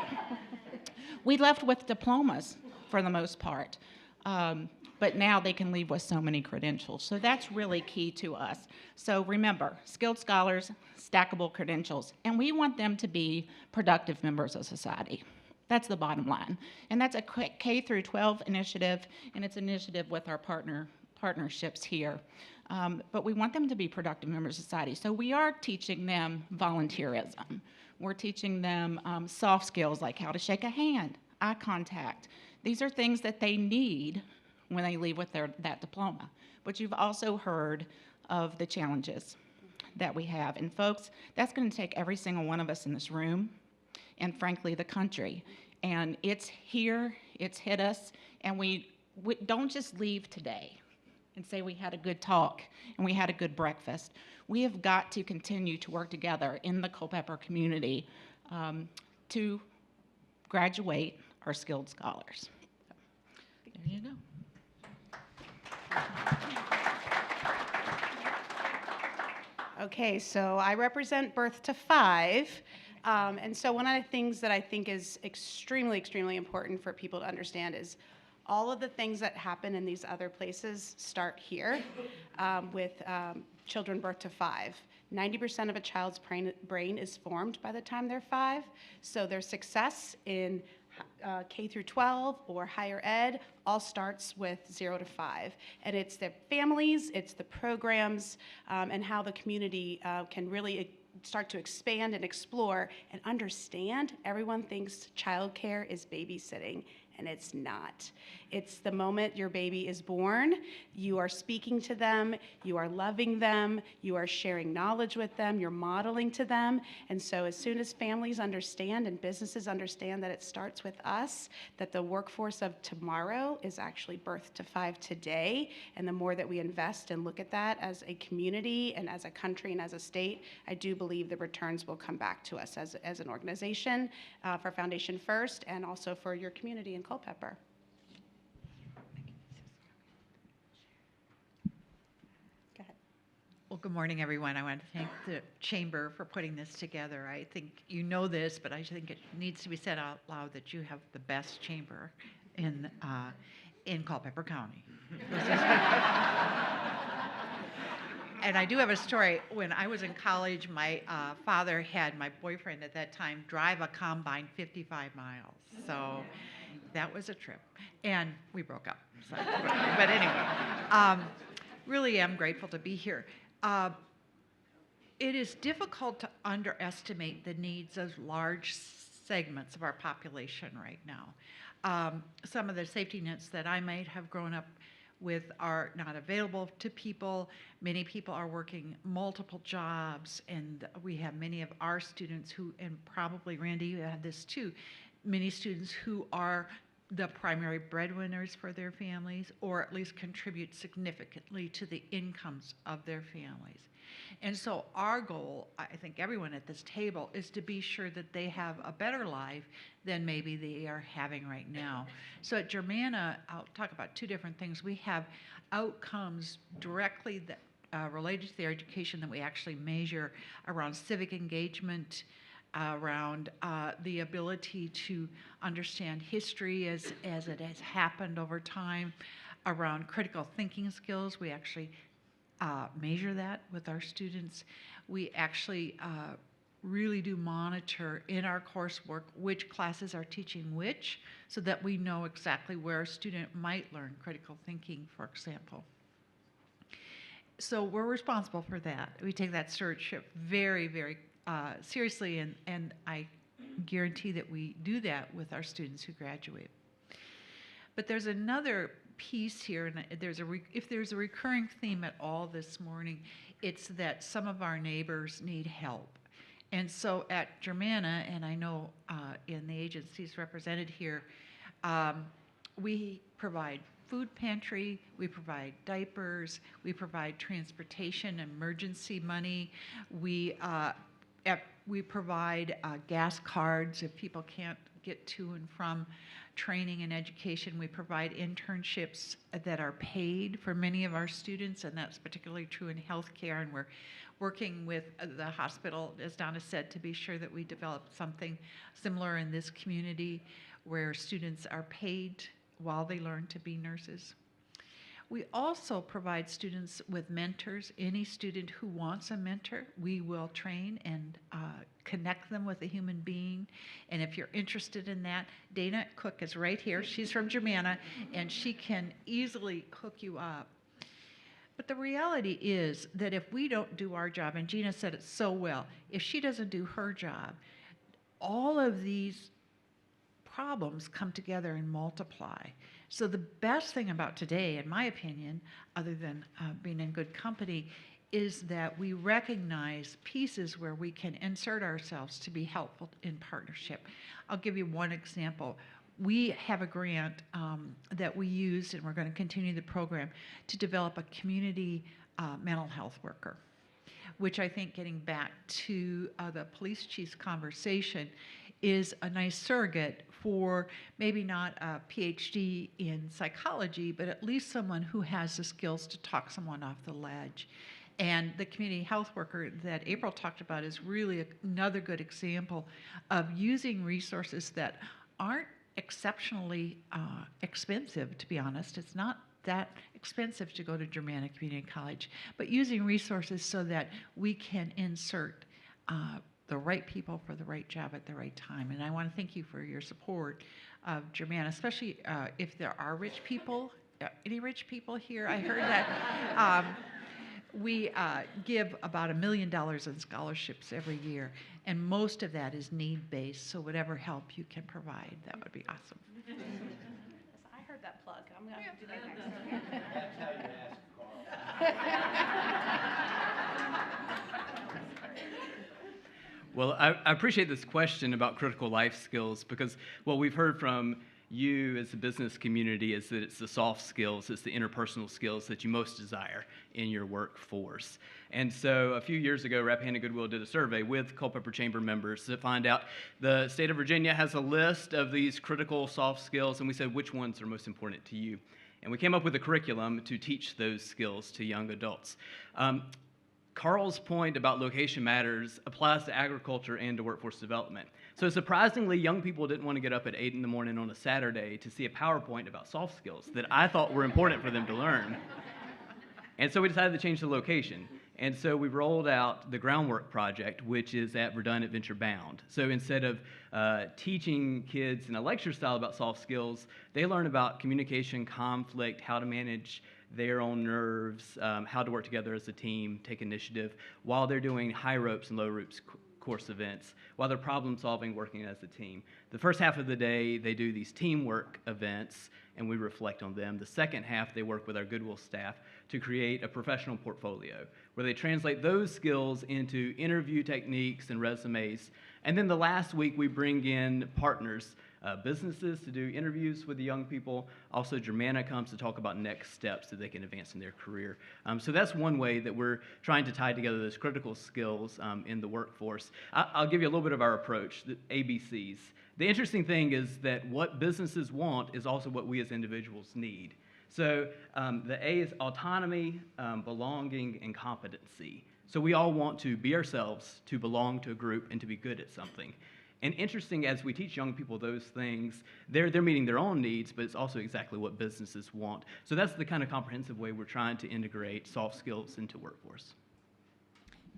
We left with diplomas for the most part, but now they can leave with so many credentials. So that's really key to us. So remember, skilled scholars, stackable credentials, and we want them to be productive members of society. That's the bottom line. And that's a K through 12 initiative, and it's an initiative with our partnerships here. But we want them to be productive members of society. So we are teaching them volunteerism. We're teaching them soft skills like how to shake a hand, eye contact. These are things that they need when they leave with that diploma. But you've also heard of the challenges that we have. And folks, that's going to take every single one of us in this room and frankly the country. And it's here, it's hit us, and we don't just leave today and say we had a good talk and we had a good breakfast. We have got to continue to work together in the Culpeper community to graduate our skilled scholars. There you go. Okay, so I represent Birth to 5. And so one of the things that I think is extremely, extremely important for people to understand is all of the things that happen in these other places start here with children birth to 5. 90% of a child's brain is formed by the time they're 5. So their success in K through 12 or higher ed all starts with 0 to 5. And it's the families, it's the programs, and how the community can really start to expand and explore and understand. Everyone thinks childcare is babysitting, and it's not. It's the moment your baby is born, you are speaking to them, you are loving them, you are sharing knowledge with them, you're modeling to them. And so as soon as families understand and businesses understand that it starts with us, that the workforce of tomorrow is actually birth to 5 today, and the more that we invest and look at that as a community and as a country and as a state, I do believe the returns will come back to us as an organization for Foundation First and also for your community in Culpeper. Well, good morning, everyone. I want to thank the Chamber for putting this together. I think you know this, but I think it needs to be said out loud that you have the best chamber in Culpeper County. And I do have a story. When I was in college, my father had my boyfriend at that time drive a combine 55 miles. So that was a trip. And we broke up. So, but anyway, really am grateful to be here. It is difficult to underestimate the needs of large segments of our population right now. Some of the safety nets that I might have grown up with are not available to people. Many people are working multiple jobs, and we have many of our students who, and probably Randy, you had this too, many students who are the primary breadwinners for their families, or at least contribute significantly to the incomes of their families. And so our goal, I think everyone at this table, is to be sure that they have a better life than maybe they are having right now. So at Germanna, I'll talk about two different things. We have outcomes directly that related to their education that we actually measure around civic engagement, around the ability to understand history as it has happened over time, around critical thinking skills. We actually measure that with our students. We actually really do monitor in our coursework which classes are teaching which, so that we know exactly where a student might learn critical thinking, for example. So we're responsible for that. We take that stewardship very, very seriously, and I guarantee that we do that with our students who graduate. But there's another piece here, and if there's a recurring theme at all this morning, it's that some of our neighbors need help. And so at Germanna, and I know in the agencies represented here, we provide food pantry, we provide diapers, we provide transportation, emergency money, we provide gas cards if people can't get to and from training and education. We provide internships that are paid for many of our students, and that's particularly true in healthcare. And we're working with the hospital, as Donna said, to be sure that we develop something similar in this community where students are paid while they learn to be nurses. We also provide students with mentors. Any student who wants a mentor, we will train and connect them with a human being. And if you're interested in that, Dana Cook is right here. She's from Germanna, and she can easily hook you up. But the reality is that if we don't do our job, and Gina said it so well, if she doesn't do her job, all of these problems come together and multiply. So the best thing about today, in my opinion, other than being in good company, is that we recognize pieces where we can insert ourselves to be helpful in partnership. I'll give you one example. we have a grant that we used, and we're going to continue the program to develop a community mental health worker, which I think, getting back to the police chief's conversation, is a nice surrogate for maybe not a PhD in psychology, but at least someone who has the skills to talk someone off the ledge. And the community health worker that April talked about is really another good example of using resources that aren't exceptionally expensive, to be honest. It's not that expensive to go to Germanna Community College, but using resources so that we can insert the right people for the right job at the right time. And I want to thank you for your support of Germanna, especially if there are rich people. Any rich people here? I heard that. We give about $1 million in scholarships every year, and most of that is need-based, so whatever help you can provide, that would be awesome. I heard that plug. I'm going to do that Well, I appreciate this question about critical life skills, because what we've heard from you as a business community is that it's the soft skills, it's the interpersonal skills that you most desire in your workforce. And so a few years ago, Rappahannock Goodwill did a survey with Culpeper Chamber members to find out the state of Virginia has a list of these critical soft skills, and we said, which ones are most important to you? And we came up with a curriculum to teach those skills to young adults. Carl's point about location matters applies to agriculture and to workforce development. So surprisingly, young people didn't want to get up at 8 in the morning on a Saturday to see a PowerPoint about soft skills that I thought were important for them to learn. And so we decided to change the location. And so we rolled out the Groundwork Project, which is at Verdun at Venture Bound. So instead of teaching kids in a lecture style about soft skills, they learn about communication, conflict, how to manage their own nerves, how to work together as a team, take initiative, while they're doing high ropes and low ropes course events, while they're problem solving, working as a team. The first half of the day, they do these teamwork events, and we reflect on them. The second half, they work with our Goodwill staff to create a professional portfolio, where they translate those skills into interview techniques and resumes. And then the last week, we bring in partners, businesses to do interviews with the young people. Also, Germanna comes to talk about next steps that they can advance in their career. So that's one way that we're trying to tie together those critical skills in the workforce. I'll give you a little bit of our approach, the ABCs. The interesting thing is that what businesses want is also what we as individuals need. So the A is autonomy, belonging, and competency. So we all want to be ourselves, to belong to a group, and to be good at something. And interesting, as we teach young people those things, they're meeting their own needs, but it's also exactly what businesses want. So that's the kind of comprehensive way we're trying to integrate soft skills into workforce.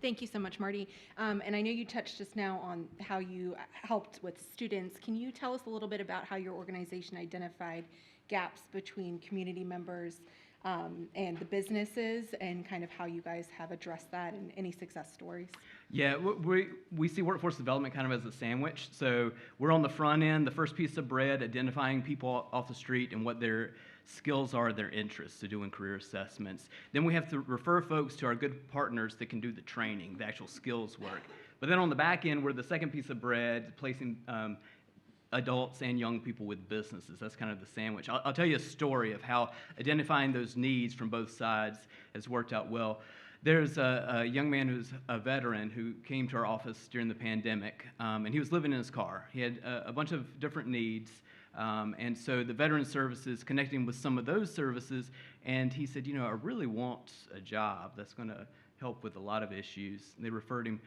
Thank you so much, Marty. And I know you touched just now on how you helped with students. Can you tell us a little bit about how your organization identified gaps between community members and the businesses, and kind of how you guys have addressed that, and any success stories? Yeah, we see workforce development kind of as a sandwich. So we're on the front end, the first piece of bread, identifying people off the street and what their skills are, their interests, to doing career assessments. Then we have to refer folks to our good partners that can do the training, the actual skills work. But then on the back end, we're the second piece of bread, placing adults and young people with businesses. That's kind of the sandwich. I'll tell you a story of how identifying those needs from both sides has worked out well. There's a young man who's a veteran who came to our office during the pandemic, and he was living in his car. He had a bunch of different needs, and so the Veteran Services connecting with some of those services, and he said, I really want a job that's going to help with a lot of issues. And they referred him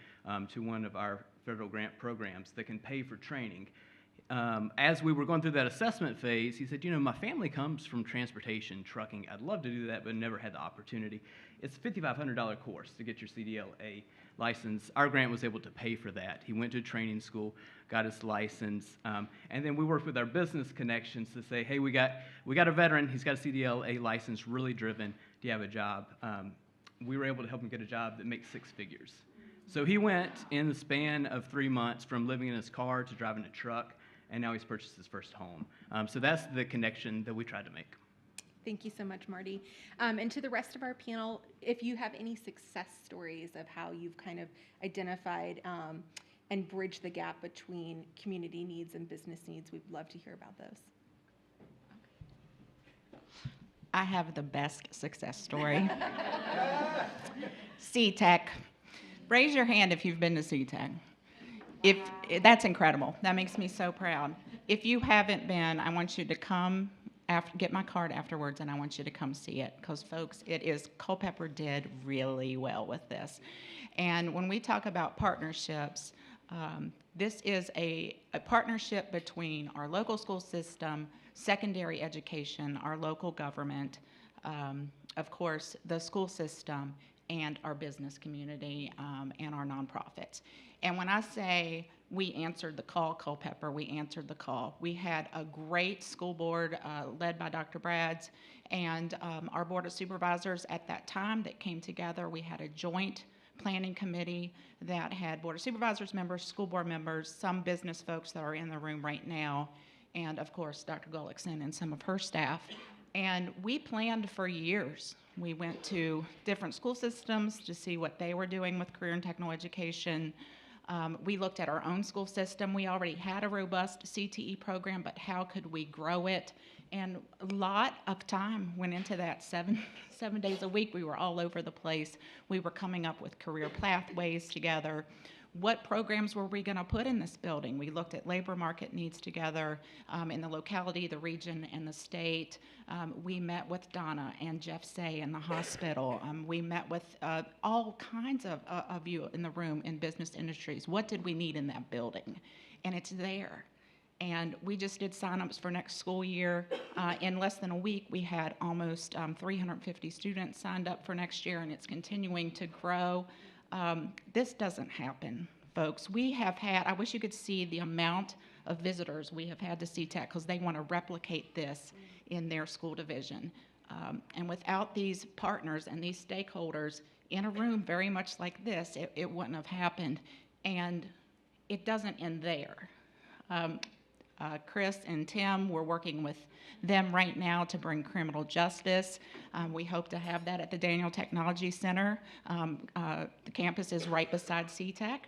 to one of our federal grant programs that can pay for training. As we were going through that assessment phase, he said, my family comes from transportation, trucking. I'd love to do that, but never had the opportunity. It's a $5,500 course to get your CDLA license. Our grant was able to pay for that. He went to training school, got his license, and then we worked with our business connections to say, hey, we got a veteran. He's got a CDLA license, really driven. Do you have a job? We were able to help him get a job that makes 6 figures. So he went in the span of 3 months from living in his car to driving a truck, and now he's purchased his first home. So that's the connection that we tried to make. Thank you so much, Marty. And to the rest of our panel, if you have any success stories of how you've kind of identified and bridge the gap between community needs and business needs. We'd love to hear about those. I have the best success story. CTEC. Raise your hand if you've been to CTEC. That's incredible. That makes me so proud. If you haven't been, I want you to come get my card afterwards, and I want you to come see it, because folks, Culpeper did really well with this. And when we talk about partnerships, this is a partnership between our local school system, secondary education, our local government, of course, the school system, and our business community, and our nonprofits. And when I say we answered the call, Culpeper, we answered the call. We had a great school board led by Dr. Brads and our board of supervisors at that time that came together. We had a joint planning committee that had board of supervisors members, school board members, some business folks that are in the room right now, and of course, Dr. Gullickson and some of her staff. And we planned for years. We went to different school systems to see what they were doing with career and technical education. We looked at our own school system. We already had a robust CTE program, but how could we grow it? And a lot of time went into that. 7 days a week, we were all over the place. We were coming up with career pathways together. What programs were we going to put in this building? We looked at labor market needs together in the locality, the region, and the state. We met with Donna and Jeff Say in the hospital. We met with all kinds of you in the room in business industries. What did we need in that building? And it's there. And we just did signups for next school year. In less than a week, we had almost 350 students signed up for next year, and it's continuing to grow. This doesn't happen, folks. We have had, I wish you could see the amount of visitors we have had to CTEC, because they want to replicate this in their school division. And without these partners and these stakeholders in a room very much like this, it wouldn't have happened. And it doesn't end there. Chris and Tim, we're working with them right now to bring criminal justice. We hope to have that at the Daniel Technology Center. The campus is right beside CTEC,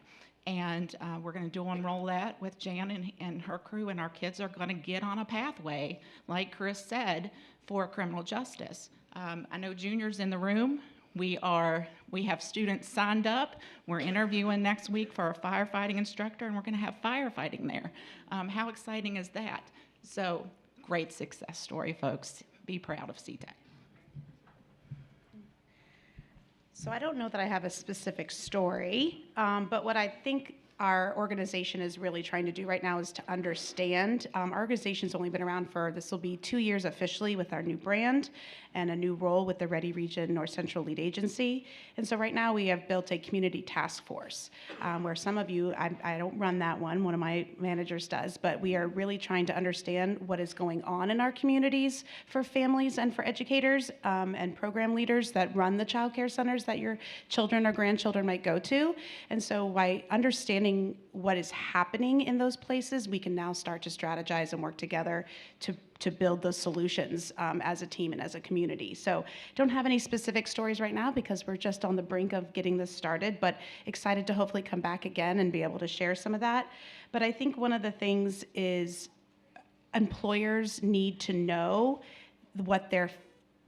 and we're going to dual enroll that with Jan and her crew, and our kids are going to get on a pathway, like Chris said, for criminal justice. I know juniors in the room. We have students signed up. We're interviewing next week for a firefighting instructor, and we're going to have firefighting there. How exciting is that? So, great success story, folks. Be proud of CTEC. So I don't know that I have a specific story, but what I think our organization is really trying to do right now is to understand. Our organization's only been around this will be 2 years officially with our new brand and a new role with the Ready Region North Central Lead Agency. And so right now we have built a community task force where some of you, I don't run that one of my managers does, but we are really trying to understand what is going on in our communities for families and for educators and program leaders that run the child care centers that your children or grandchildren might go to. And so by understanding what is happening in those places, we can now start to strategize and work together to build those solutions as a team and as a community. So don't have any specific stories right now because we're just on the brink of getting this started, but excited to hopefully come back again and be able to share some of that. But I think one of the things is employers need to know what their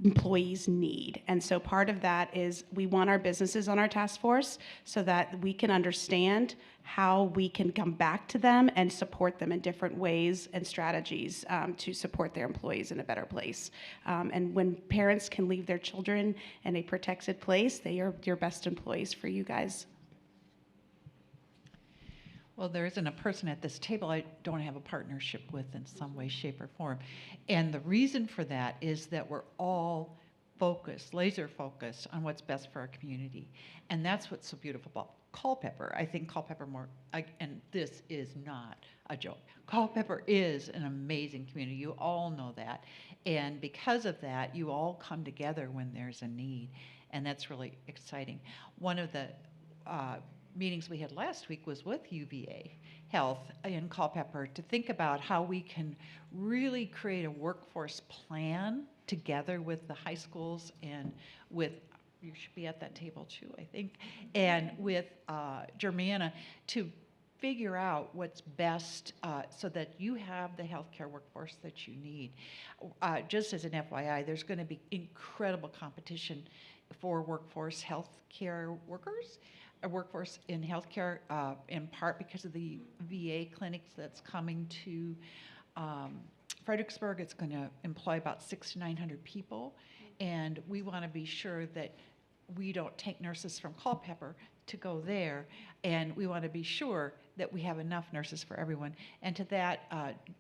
employees need. And so part of that is we want our businesses on our task force so that we can understand how we can come back to them and support them in different ways and strategies to support their employees in a better place. And when parents can leave their children in a protected place, they are your best employees for you guys. Well, there isn't a person at this table I don't have a partnership with in some way, shape, or form. And the reason for that is that we're all focused, laser focused on what's best for our community. And that's what's so beautiful about Culpeper. I think Culpeper and this is not a joke. Culpeper is an amazing community. You all know that. And because of that, you all come together when there's a need. And that's really exciting. One of the meetings we had last week was with UVA Health in Culpeper to think about how we can really create a workforce plan together with the high schools and with, you should be at that table too, I think, and with Germana to figure out what's best so that you have the healthcare workforce that you need. Just as an FYI, there's going to be incredible competition for workforce healthcare workers, a workforce in healthcare, in part because of the VA clinics that's coming to Fredericksburg. It's going to employ about 600 to 900 people, and we want to be sure that we don't take nurses from Culpeper to go there, and we want to be sure that we have enough nurses for everyone. And to that,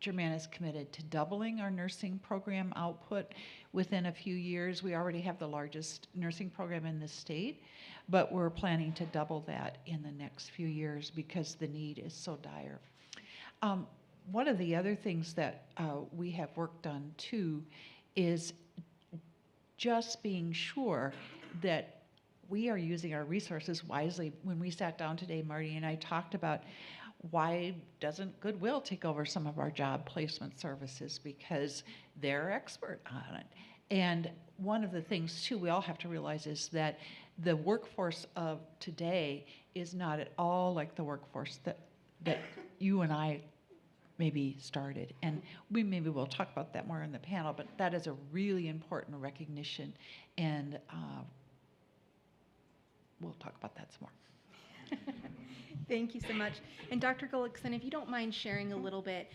Germanna is committed to doubling our nursing program output within a few years. We already have the largest nursing program in the state, but we're planning to double that in the next few years because the need is so dire. One of the other things that we have worked on too is just being sure that we are using our resources wisely. When we sat down today, Marty and I talked about why doesn't Goodwill take over some of our job placement services, because they're expert on it. And one of the things too we all have to realize is that the workforce of today is not at all like the workforce that you and I maybe started. And maybe we'll talk about that more in the panel, but that is a really important recognition, and we'll talk about that some more. Thank you so much. And Dr. Gullickson, if you don't mind sharing a little bit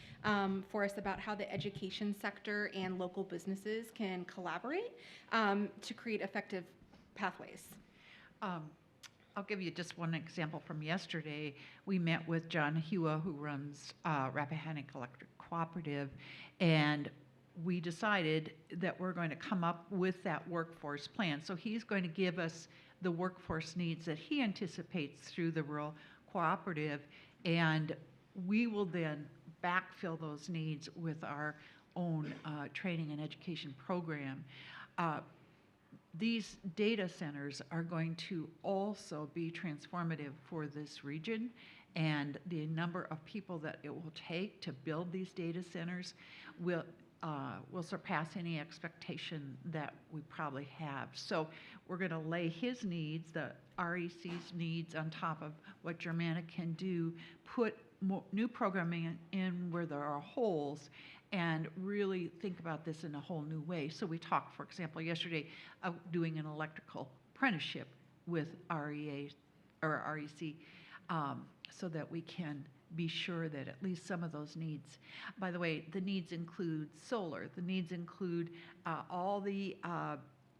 for us about how the education sector and local businesses can collaborate to create effective pathways. I'll give you just one example from yesterday. We met with John Hua, who runs Rappahannock Electric Cooperative, and we decided that we're going to come up with that workforce plan. So he's going to give us the workforce needs that he anticipates through the rural cooperative, and we will then backfill those needs with our own training and education program. These data centers are going to also be transformative for this region, and the number of people that it will take to build these data centers will surpass any expectation that we probably have. So we're going to lay his needs, the REC's needs, on top of what Germanna can do, put new programming in where there are holes, and really think about this in a whole new way. So we talked, for example, yesterday of doing an electrical apprenticeship with REA or REC, so that we can be sure that at least some of those needs. By the way, the needs include solar. The needs include all the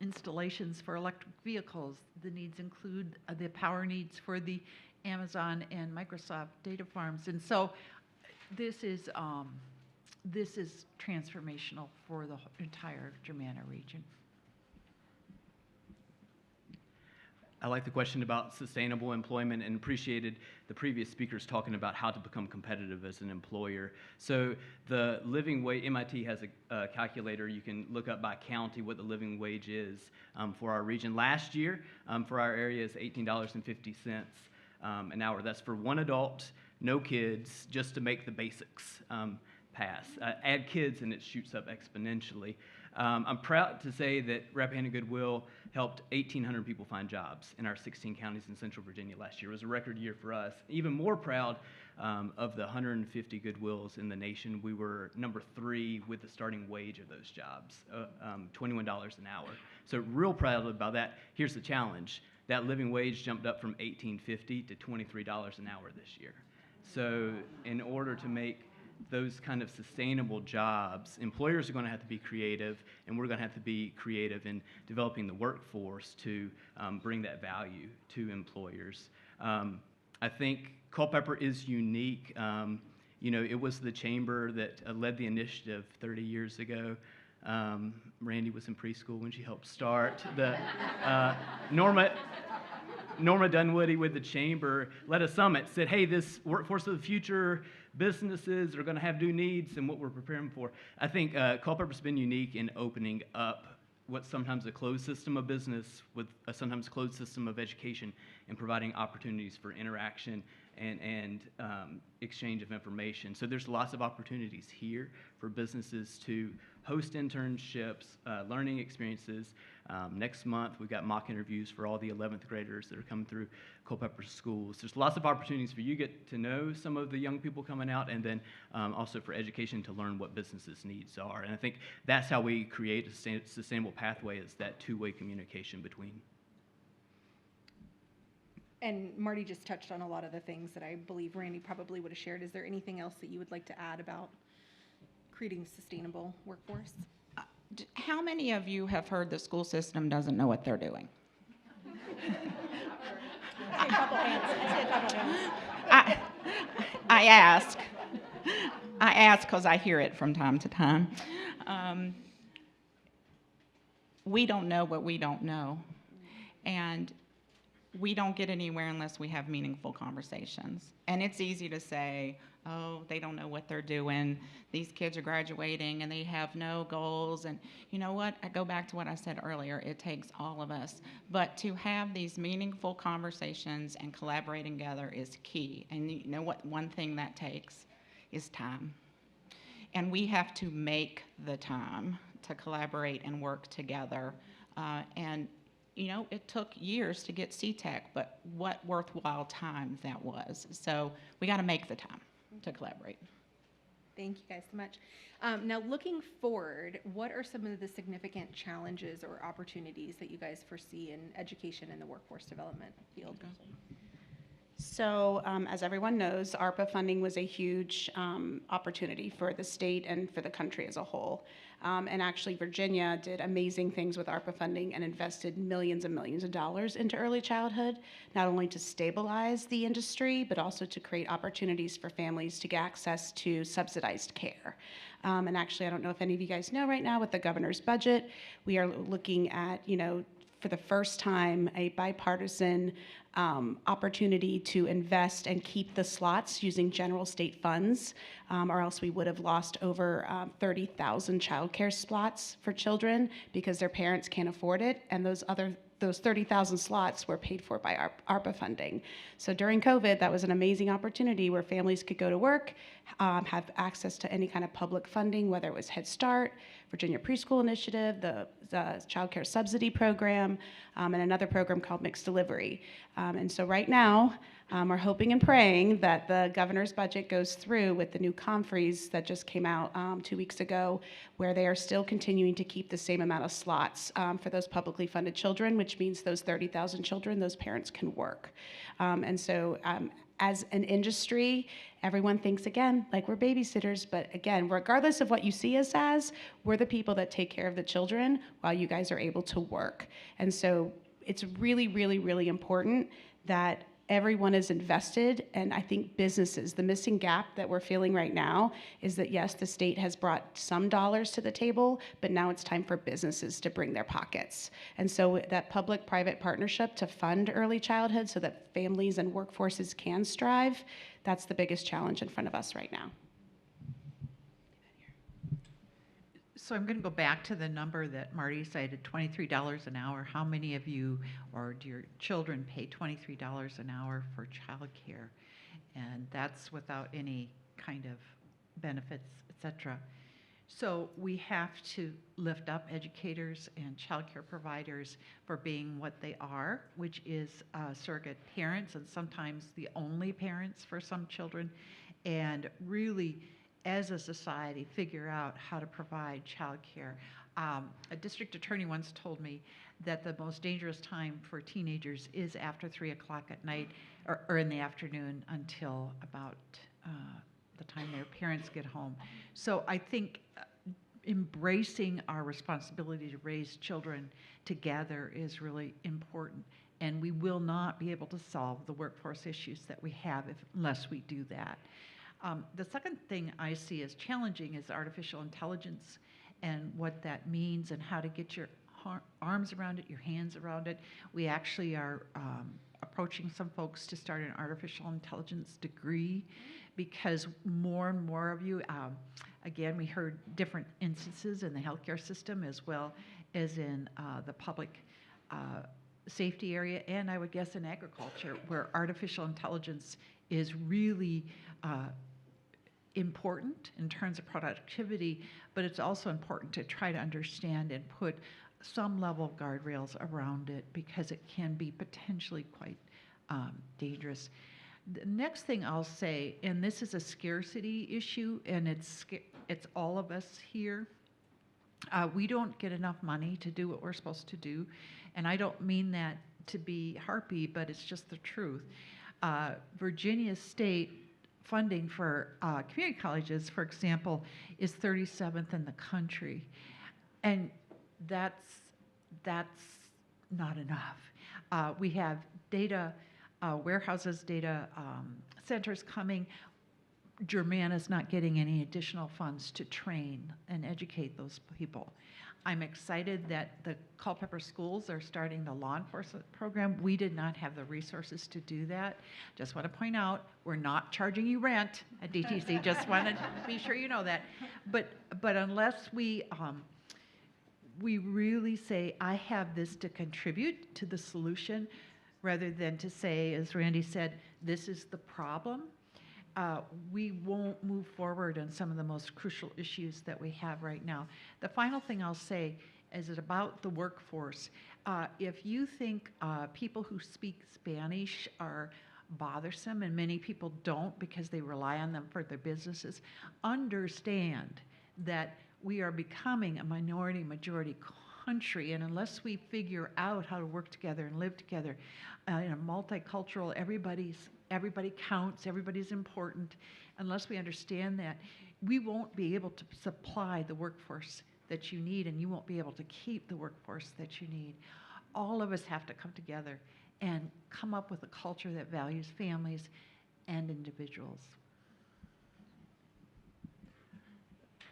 installations for electric vehicles. The needs include the power needs for the Amazon and Microsoft data farms. And so this is transformational for the entire Germanna region. I like the question about sustainable employment and appreciated the previous speakers talking about how to become competitive as an employer. So the living wage, MIT has a calculator. You can look up by county what the living wage is for our region. Last year, for our area, is $18.50 an hour. That's for one adult, no kids, just to make the basics pass. Add kids and it shoots up exponentially. I'm proud to say that Rappahannock Goodwill helped 1,800 people find jobs in our 16 counties in Central Virginia last year. It was a record year for us. Even more proud of the 150 Goodwills in the nation. We were number 3 with the starting wage of those jobs, $21 an hour. So real proud about that. Here's the challenge. That living wage jumped up from $18.50 to $23 an hour this year. So in order to make those kind of sustainable jobs, employers are going to have to be creative, and we're going to have to be creative in developing the workforce to bring that value to employers. I think Culpeper is unique. It was the chamber that led the initiative 30 years ago. Randy was in preschool when she helped start. Norma Dunwoody with the chamber led a summit, said, hey, this workforce of the future, businesses are going to have new needs and what we're preparing for. I think Culpeper's been unique in opening up what's sometimes a closed system of business with a sometimes closed system of education and providing opportunities for interaction and exchange of information. So there's lots of opportunities here for businesses to host internships, learning experiences. Next month, we've got mock interviews for all the 11th graders that are coming through Culpeper schools. There's lots of opportunities for you to get to know some of the young people coming out, and then also for education to learn what businesses' needs are. And I think that's how we create a sustainable pathway, is that two-way communication between. And Marty just touched on a lot of the things that I believe Randy probably would have shared. Is there anything else that you would like to add about creating a sustainable workforce? How many of you have heard the school system doesn't know what they're doing? I see a couple hands. I see a couple hands. I ask because I hear it from time to time. We don't know what we don't know. And we don't get anywhere unless we have meaningful conversations. And it's easy to say, oh, they don't know what they're doing. These kids are graduating and they have no goals. And you know what? I go back to what I said earlier. It takes all of us. But to have these meaningful conversations and collaborating together is key. And you know what? One thing that takes is time. And we have to make the time to collaborate and work together. And you know, it took years to get CTEC, but what worthwhile time that was. So we got to make the time to collaborate. Thank you guys so much. Now, looking forward, what are some of the significant challenges or opportunities that you guys foresee in education and the workforce development field? So, as everyone knows, ARPA funding was a huge opportunity for the state and for the country as a whole. And actually, Virginia did amazing things with ARPA funding and invested millions and millions of dollars into early childhood, not only to stabilize the industry, but also to create opportunities for families to get access to subsidized care. And actually, I don't know if any of you guys know right now, with the governor's budget, we are looking at, you know, for the first time, a bipartisan opportunity to invest and keep the slots using general state funds, or else we would have lost over 30,000 childcare slots for children because their parents can't afford it, and those 30,000 slots were paid for by ARPA funding. So during COVID, that was an amazing opportunity where families could go to work, have access to any kind of public funding, whether it was Head Start, Virginia Preschool Initiative, the Child Care Subsidy Program, and another program called Mixed Delivery. And so right now, we're hoping and praying that the governor's budget goes through with the new conferees that just came out 2 weeks ago, where they are still continuing to keep the same amount of slots for those publicly funded children, which means those 30,000 children, those parents can work. And so as an industry, everyone thinks, again, like we're babysitters, but again, regardless of what you see us as, we're the people that take care of the children while you guys are able to work. And so it's really, really, really important that everyone is invested, and I think businesses, the missing gap that we're feeling right now is that, yes, the state has brought some dollars to the table, but now it's time for businesses to bring their pockets. And so that public-private partnership to fund early childhood so that families and workforces can strive, that's the biggest challenge in front of us right now. So I'm going to go back to the number that Marty cited, $23 an hour. How many of you or do your children pay $23 an hour for childcare? And that's without any kind of benefits, et cetera. So we have to lift up educators and childcare providers for being what they are, which is surrogate parents and sometimes the only parents for some children, and really, as a society, figure out how to provide childcare. A district attorney once told me that the most dangerous time for teenagers is after 3 o'clock at night or in the afternoon until about the time their parents get home. So I think embracing our responsibility to raise children together is really important. And we will not be able to solve the workforce issues that we have unless we do that. The second thing I see as challenging is artificial intelligence and what that means and how to get your arms around it, your hands around it. We actually are approaching some folks to start an artificial intelligence degree because more and more of you, again, we heard different instances in the healthcare system as well as in the public safety area, and I would guess in agriculture, where artificial intelligence is really important in terms of productivity, but it's also important to try to understand and put some level of guardrails around it because it can be potentially quite dangerous. The next thing I'll say, and this is a scarcity issue, and it's all of us here. We don't get enough money to do what we're supposed to do, and I don't mean that to be harpy, but it's just the truth. Virginia State funding for community colleges, for example, is 37th in the country, and that's not enough. We have data warehouses, data centers coming. Germana's not getting any additional funds to train and educate those people. I'm excited that the Culpeper schools are starting the law enforcement program. We did not have the resources to do that. Just want to point out, we're not charging you rent at DTC. Just want to be sure you know that. But unless we really say, I have this to contribute to the solution, rather than to say, as Randy said, this is the problem, we won't move forward on some of the most crucial issues that we have right now. The final thing I'll say is about the workforce. If you think people who speak Spanish are bothersome, and many people don't because they rely on them for their businesses, understand that we are becoming a minority-majority country, and unless we figure out how to work together and live together in a multicultural, everybody counts, everybody's important, unless we understand that, we won't be able to supply the workforce that you need, and you won't be able to keep the workforce that you need. All of us have to come together and come up with a culture that values families and individuals.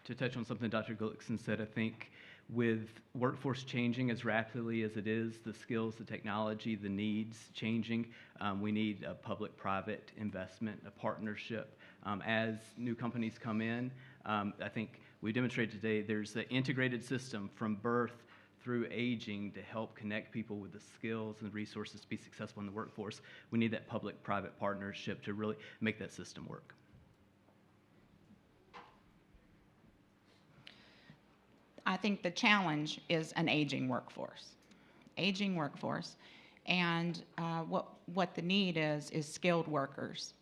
To touch on something Dr. Gullickson said, I think with workforce changing as rapidly as it is, the skills, the technology, the needs changing, we need a public-private investment, a partnership. As new companies come in, I think we demonstrated today there's an integrated system from birth through aging to help connect people with the skills and resources to be successful in the workforce. We need that public-private partnership to really make that system work. I think the challenge is an aging workforce. And what the need is skilled workers.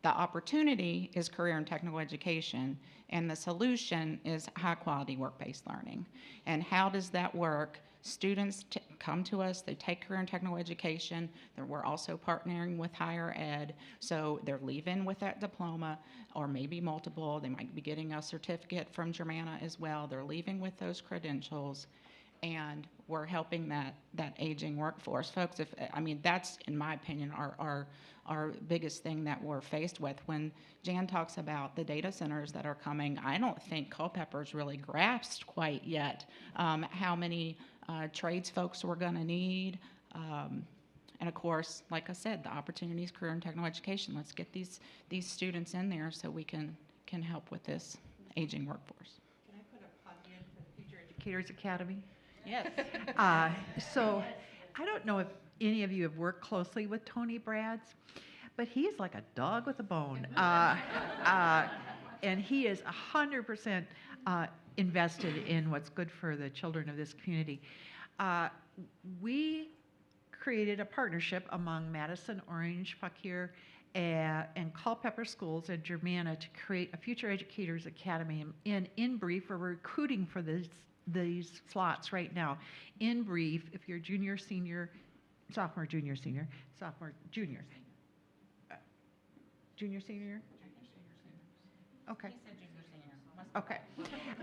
The opportunity is career and technical education, and the solution is high-quality work-based learning. And how does that work? Students come to us, they take career and technical education, we're also partnering with higher ed, so they're leaving with that diploma, or maybe multiple, they might be getting a certificate from Germana as well, they're leaving with those credentials, and we're helping that aging workforce. Folks, that's, in my opinion, our biggest thing that we're faced with. When Jan talks about the data centers that are coming, I don't think Culpeper's really grasped quite yet how many trades folks we're going to need. And of course, like I said, the opportunities, career and technical education. Let's get these students in there so we can help with this aging workforce. Can I put a plug in for the Future Educators Academy? Yes. So I don't know if any of you have worked closely with Tony Brads, but he's like a dog with a bone. And he is 100% invested in what's good for the children of this community. We created a partnership among Madison, Orange, Fauquier, and Culpeper Schools and Germana to create a Future Educators Academy. And in brief, we're recruiting for these slots right now. In brief, if you're junior, senior, sophomore, junior, senior, sophomore, junior. Junior, senior? Okay. Okay.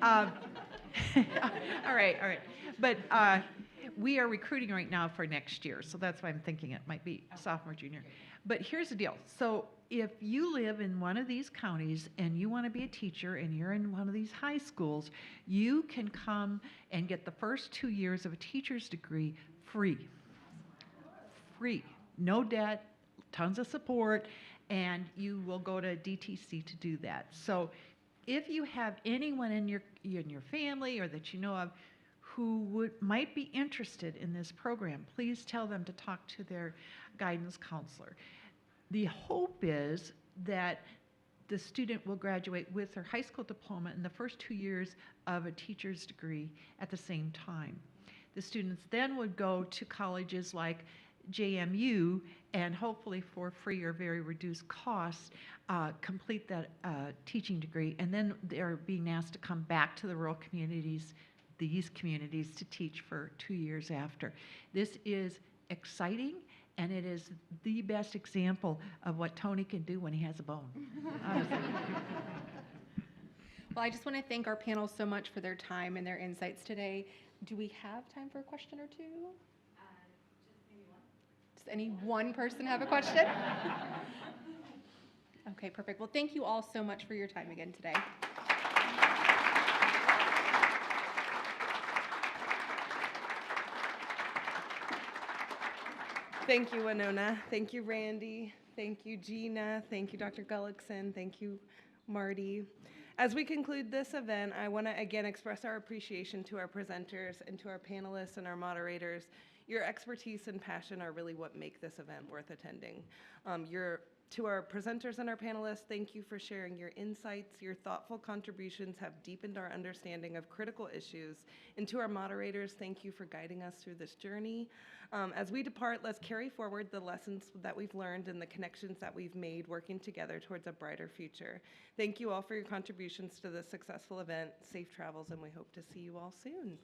All right. But we are recruiting right now for next year, so that's why I'm thinking it might be sophomore, junior. But here's the deal. So if you live in one of these counties and you want to be a teacher and you're in one of these high schools, you can come and get the first 2 years of a teacher's degree free. Free. No debt, tons of support, and you will go to DTC to do that. So if you have anyone in your family or that you know of who might be interested in this program, please tell them to talk to their guidance counselor. The hope is that the student will graduate with their high school diploma in the first 2 years of a teacher's degree at the same time. The students then would go to colleges like JMU and hopefully for free or very reduced costs complete that teaching degree, and then they're being asked to come back to the rural communities, these communities, to teach for 2 years after. This is exciting, and it is the best example of what Tony can do when he has a bone. Honestly. Well, I just want to thank our panel so much for their time and their insights today. Do we have time for a question or two? Just maybe one. Does any one person have a question? Okay, perfect. Well, thank you all so much for your time again today. Thank you, Winona. Thank you, Randy. Thank you, Gina. Thank you, Dr. Gullickson. Thank you, Marty. As we conclude this event, I want to again express our appreciation to our presenters and to our panelists and our moderators. Your expertise and passion are really what make this event worth attending. To our presenters and our panelists, thank you for sharing your insights. Your thoughtful contributions have deepened our understanding of critical issues. And to our moderators, thank you for guiding us through this journey. As we depart, let's carry forward the lessons that we've learned and the connections that we've made working together towards a brighter future. Thank you all for your contributions to this successful event. Safe travels, and we hope to see you all soon.